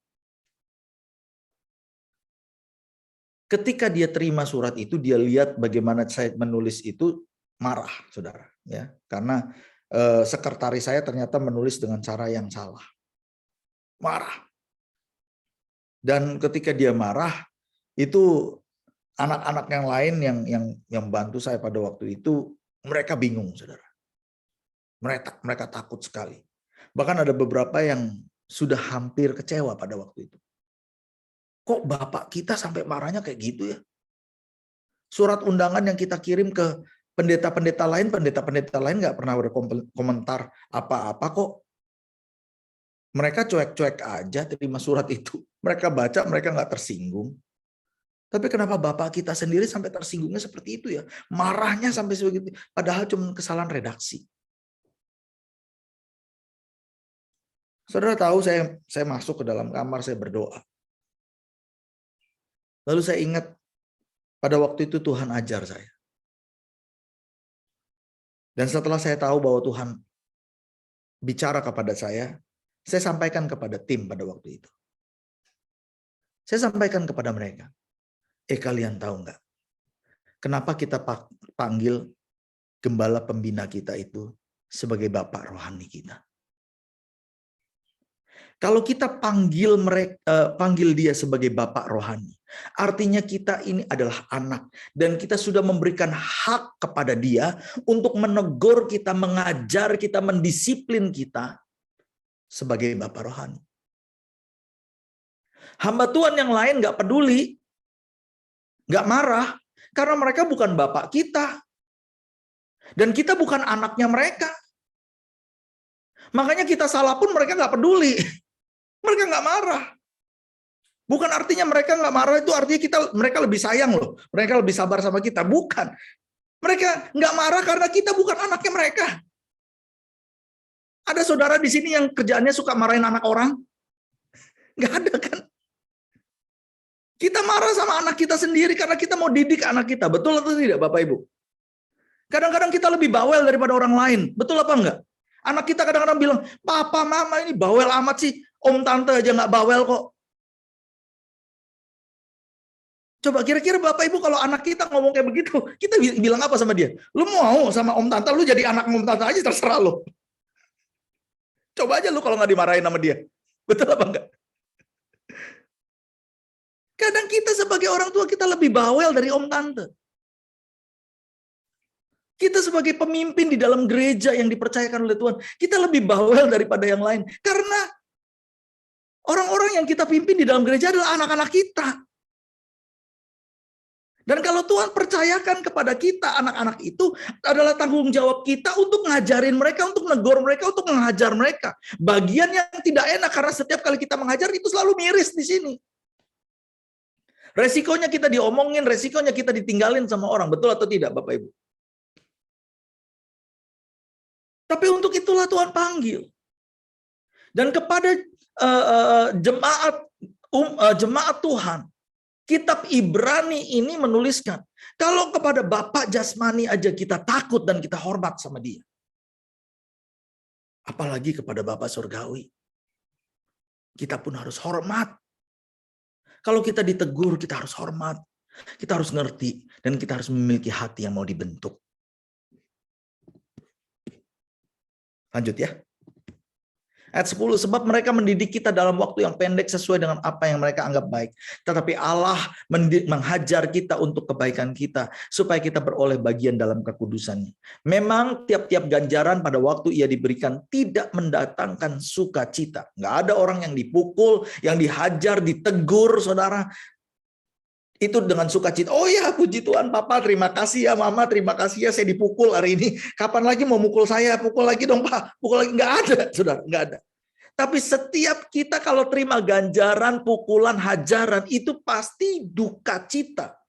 Ketika dia terima surat itu, dia lihat bagaimana saya menulis itu, marah, saudara. Ya, karena sekretaris saya ternyata menulis dengan cara yang salah. Marah. Dan ketika dia marah, itu anak-anak yang lain yang bantu saya pada waktu itu, mereka bingung, saudara. Mereka takut sekali. Bahkan ada beberapa yang sudah hampir kecewa pada waktu itu. Kok Bapak kita sampai marahnya kayak gitu ya? Surat undangan yang kita kirim ke pendeta-pendeta lain nggak pernah berkomentar apa-apa kok. Mereka cuek-cuek aja terima surat itu. Mereka baca, mereka nggak tersinggung. Tapi kenapa Bapak kita sendiri sampai tersinggungnya seperti itu ya? Marahnya sampai sebegitu. Padahal cuma kesalahan redaksi. Saudara tahu saya masuk ke dalam kamar, saya berdoa. Lalu saya ingat pada waktu itu Tuhan ajar saya. Dan setelah saya tahu bahwa Tuhan bicara kepada saya sampaikan kepada tim pada waktu itu. Saya sampaikan kepada mereka. Kalian tahu nggak? Kenapa kita panggil gembala pembina kita itu sebagai bapak rohani kita? Kalau kita panggil dia sebagai bapak rohani, artinya kita ini adalah anak dan kita sudah memberikan hak kepada dia untuk menegur kita, mengajar kita, mendisiplin kita sebagai bapak rohani. Hamba Tuhan yang lain nggak peduli, nggak marah, karena mereka bukan bapak kita. Dan kita bukan anaknya mereka. Makanya kita salah pun mereka nggak peduli. Mereka nggak marah. Bukan artinya mereka nggak marah itu artinya mereka lebih sayang loh. Mereka lebih sabar sama kita. Bukan. Mereka nggak marah karena kita bukan anaknya mereka. Ada saudara di sini yang kerjaannya suka marahin anak orang? Nggak ada kan? Kita marah sama anak kita sendiri karena kita mau didik anak kita. Betul atau tidak Bapak Ibu? Kadang-kadang kita lebih bawel daripada orang lain. Betul apa enggak? Anak kita kadang-kadang bilang, Papa, Mama ini bawel amat sih. Om, Tante aja nggak bawel kok. Coba kira-kira Bapak Ibu kalau anak kita ngomong kayak begitu, kita bilang apa sama dia? Lu mau sama Om Tante, lu jadi anak Om Tante aja terserah lu. Coba aja lu kalau nggak dimarahin sama dia. Betul apa enggak? Kadang kita sebagai orang tua kita lebih bawel dari Om Tante. Kita sebagai pemimpin di dalam gereja yang dipercayakan oleh Tuhan, kita lebih bawel daripada yang lain. Karena orang-orang yang kita pimpin di dalam gereja adalah anak-anak kita. Dan kalau Tuhan percayakan kepada kita, anak-anak itu adalah tanggung jawab kita untuk ngajarin mereka, untuk negor mereka, untuk menghajar mereka. Bagian yang tidak enak karena setiap kali kita mengajar itu selalu miris di sini. Resikonya kita diomongin, resikonya kita ditinggalin sama orang. Betul atau tidak Bapak Ibu? Tapi untuk itulah Tuhan panggil. Dan kepada jemaat Tuhan, kitab Ibrani ini menuliskan, kalau kepada Bapak jasmani aja kita takut dan kita hormat sama dia. Apalagi kepada Bapak surgawi. Kita pun harus hormat. Kalau kita ditegur, kita harus hormat. Kita harus ngerti. Dan kita harus memiliki hati yang mau dibentuk. Lanjut ya. Ayat 10, sebab mereka mendidik kita dalam waktu yang pendek sesuai dengan apa yang mereka anggap baik. Tetapi Allah menghajar kita untuk kebaikan kita, supaya kita beroleh bagian dalam kekudusannya. Memang tiap-tiap ganjaran pada waktu ia diberikan tidak mendatangkan sukacita. Nggak ada orang yang dipukul, yang dihajar, ditegur, saudara. Itu dengan sukacita. Oh ya, puji Tuhan, Papa, terima kasih ya, Mama, terima kasih ya, saya dipukul hari ini. Kapan lagi mau mukul saya? Pukul lagi dong, Pak. Pukul lagi. Nggak ada, saudara, nggak ada. Tapi setiap kita kalau terima ganjaran, pukulan, hajaran, itu pasti duka cita.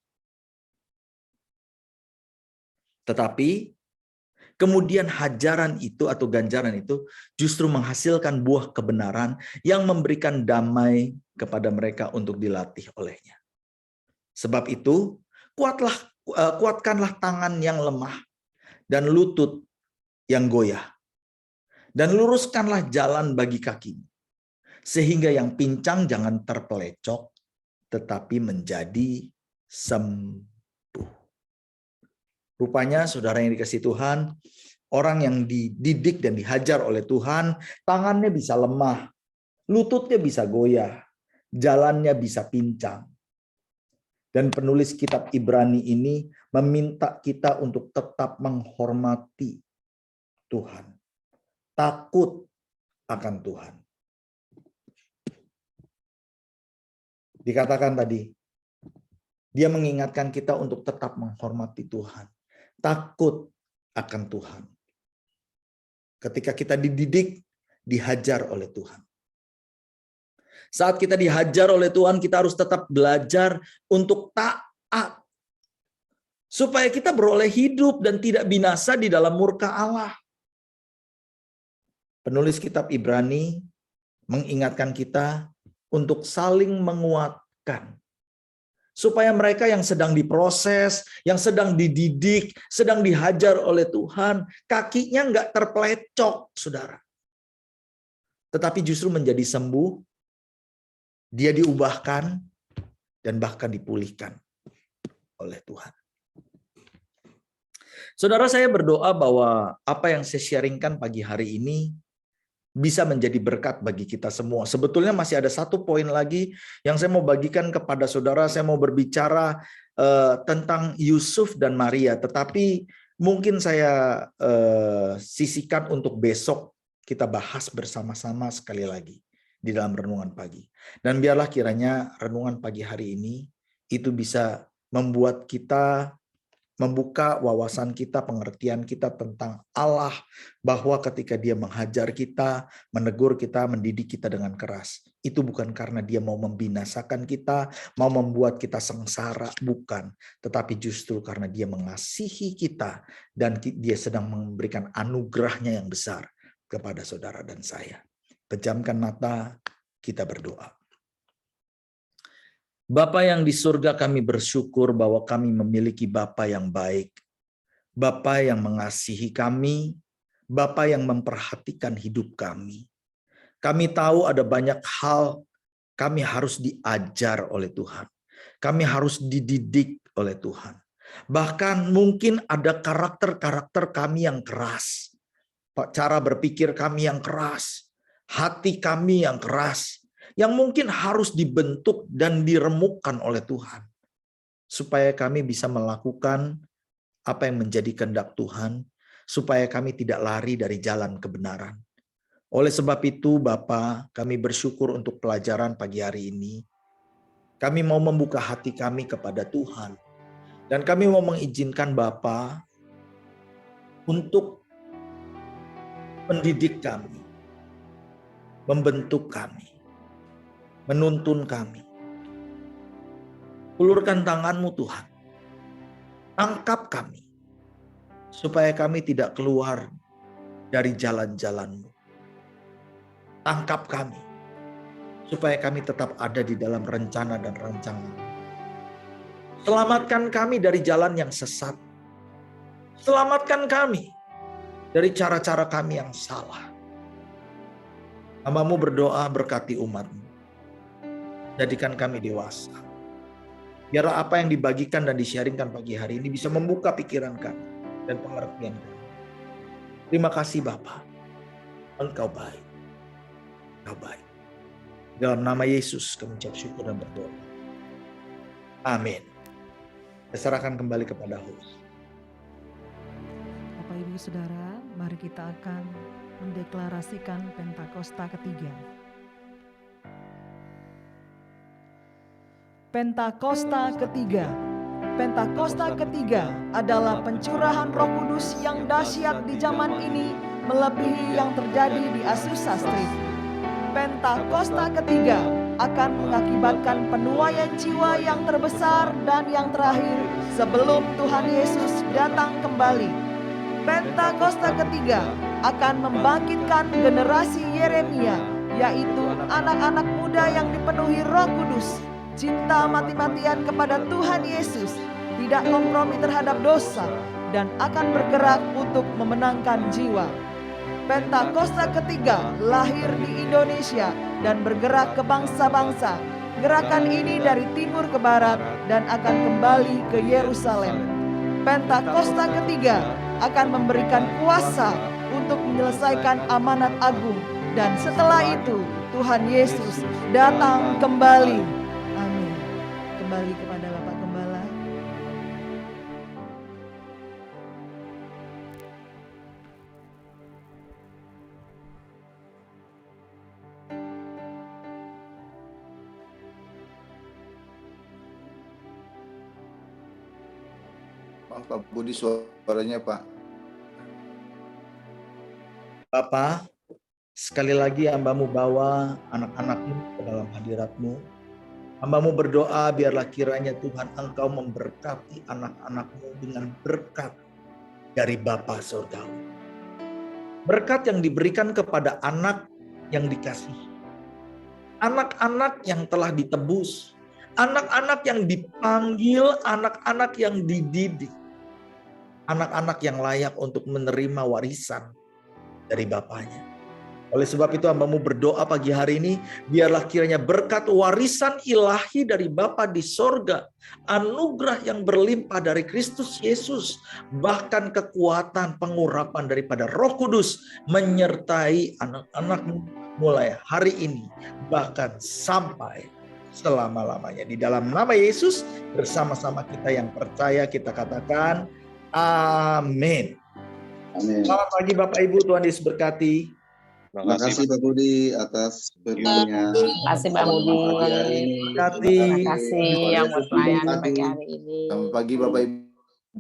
Tetapi kemudian hajaran itu atau ganjaran itu justru menghasilkan buah kebenaran yang memberikan damai kepada mereka untuk dilatih olehnya. Sebab itu, kuatkanlah tangan yang lemah dan lutut yang goyah. Dan luruskanlah jalan bagi kaki. Sehingga yang pincang jangan terpelecok, tetapi menjadi sembuh. Rupanya saudara yang dikasihi Tuhan, orang yang dididik dan dihajar oleh Tuhan, tangannya bisa lemah, lututnya bisa goyah, jalannya bisa pincang. Dan penulis kitab Ibrani ini meminta kita untuk tetap menghormati Tuhan. Takut akan Tuhan. Dikatakan tadi, dia mengingatkan kita untuk tetap menghormati Tuhan. Takut akan Tuhan. Ketika kita dididik, dihajar oleh Tuhan. Saat kita dihajar oleh Tuhan, kita harus tetap belajar untuk taat. Supaya kita beroleh hidup dan tidak binasa di dalam murka Allah. Penulis kitab Ibrani mengingatkan kita untuk saling menguatkan. Supaya mereka yang sedang diproses, yang sedang dididik, sedang dihajar oleh Tuhan, kakinya nggak terpelecok, saudara. Tetapi justru menjadi sembuh, dia diubahkan, dan bahkan dipulihkan oleh Tuhan. Saudara, saya berdoa bahwa apa yang saya sharingkan pagi hari ini bisa menjadi berkat bagi kita semua. Sebetulnya masih ada satu poin lagi yang saya mau bagikan kepada saudara. Saya mau berbicara tentang Yusuf dan Maria. Tetapi mungkin saya sisihkan untuk besok kita bahas bersama-sama sekali lagi di dalam renungan pagi. Dan biarlah kiranya renungan pagi hari ini itu bisa membuat kita membuka wawasan kita, pengertian kita tentang Allah, bahwa ketika dia menghajar kita, menegur kita, mendidik kita dengan keras, itu bukan karena dia mau membinasakan kita, mau membuat kita sengsara, bukan. Tetapi justru karena dia mengasihi kita, dan dia sedang memberikan anugerahnya yang besar kepada saudara dan saya. Pejamkan mata, kita berdoa. Bapa yang di surga, kami bersyukur bahwa kami memiliki Bapa yang baik, Bapa yang mengasihi kami, Bapa yang memperhatikan hidup kami. Kami tahu ada banyak hal kami harus diajar oleh Tuhan. Kami harus dididik oleh Tuhan. Bahkan mungkin ada karakter-karakter kami yang keras, cara berpikir kami yang keras, hati kami yang keras, yang mungkin harus dibentuk dan diremukkan oleh Tuhan. Supaya kami bisa melakukan apa yang menjadi kehendak Tuhan. Supaya kami tidak lari dari jalan kebenaran. Oleh sebab itu Bapa, kami bersyukur untuk pelajaran pagi hari ini. Kami mau membuka hati kami kepada Tuhan. Dan kami mau mengizinkan Bapa untuk mendidik kami. Membentuk kami. Menuntun kami. Ulurkan tangan-Mu Tuhan. Tangkap kami. Supaya kami tidak keluar dari jalan-jalan-Mu. Tangkap kami. Supaya kami tetap ada di dalam rencana dan rancangan. Selamatkan kami dari jalan yang sesat. Selamatkan kami dari cara-cara kami yang salah. Hamba-Mu berdoa berkati umat-Mu. Jadikan kami dewasa. Biarlah apa yang dibagikan dan di-sharingkan pagi hari ini bisa membuka pikiran kami dan pengertian kami. Terima kasih Bapa. Engkau baik. Engkau baik. Dalam nama Yesus kami ucap syukur dan berdoa. Amin. Saya serahkan kembali kepada host. Bapak Ibu Saudara, mari kita akan mendeklarasikan Pentakosta ketiga. Pentakosta ketiga. Pentakosta ketiga adalah pencurahan Roh Kudus yang dahsyat di zaman ini, melebihi yang terjadi di Azusa Street. Pentakosta ketiga akan mengakibatkan penuaian jiwa yang terbesar dan yang terakhir sebelum Tuhan Yesus datang kembali. Pentakosta ketiga akan membangkitkan generasi Yeremia, yaitu anak-anak muda yang dipenuhi Roh Kudus, cinta mati-matian kepada Tuhan Yesus, tidak kompromi terhadap dosa, dan akan bergerak untuk memenangkan jiwa. Pentakosta ketiga lahir di Indonesia dan bergerak ke bangsa-bangsa. Gerakan ini dari timur ke barat dan akan kembali ke Yerusalem. Pentakosta ketiga akan memberikan kuasa untuk menyelesaikan amanat agung, dan setelah itu Tuhan Yesus datang kembali. Amin. Kembali kepada Bapak Gembala. Pak Budi suaranya Pak. Bapak, Sekali lagi hamba-Mu bawa anak-anak-Mu ke dalam hadirat-Mu. Hamba-Mu berdoa biarlah kiranya Tuhan Engkau memberkati anak-anak-Mu dengan berkat dari Bapa Surgawi. Berkat yang diberikan kepada anak yang dikasihi. Anak-anak yang telah ditebus. Anak-anak yang dipanggil, anak-anak yang dididik. Anak-anak yang layak untuk menerima warisan dari Bapaknya. Oleh sebab itu hamba-Mu berdoa pagi hari ini, biarlah kiranya berkat warisan ilahi dari Bapa di sorga, anugerah yang berlimpah dari Kristus Yesus, bahkan kekuatan pengurapan daripada Roh Kudus menyertai anak-anak-Mu mulai hari ini, bahkan sampai selama-lamanya. Di dalam nama Yesus, bersama-sama kita yang percaya, kita katakan, amin. Amin. Selamat pagi Bapak Ibu, Tuhan Yesus berkati. Terima kasih Pak Budi atas firman-Nya. Terima kasih Pak Budi. Berkati. Terima kasih yang buat pelayanan pagi hari ini. Selamat pagi Bapak Ibu.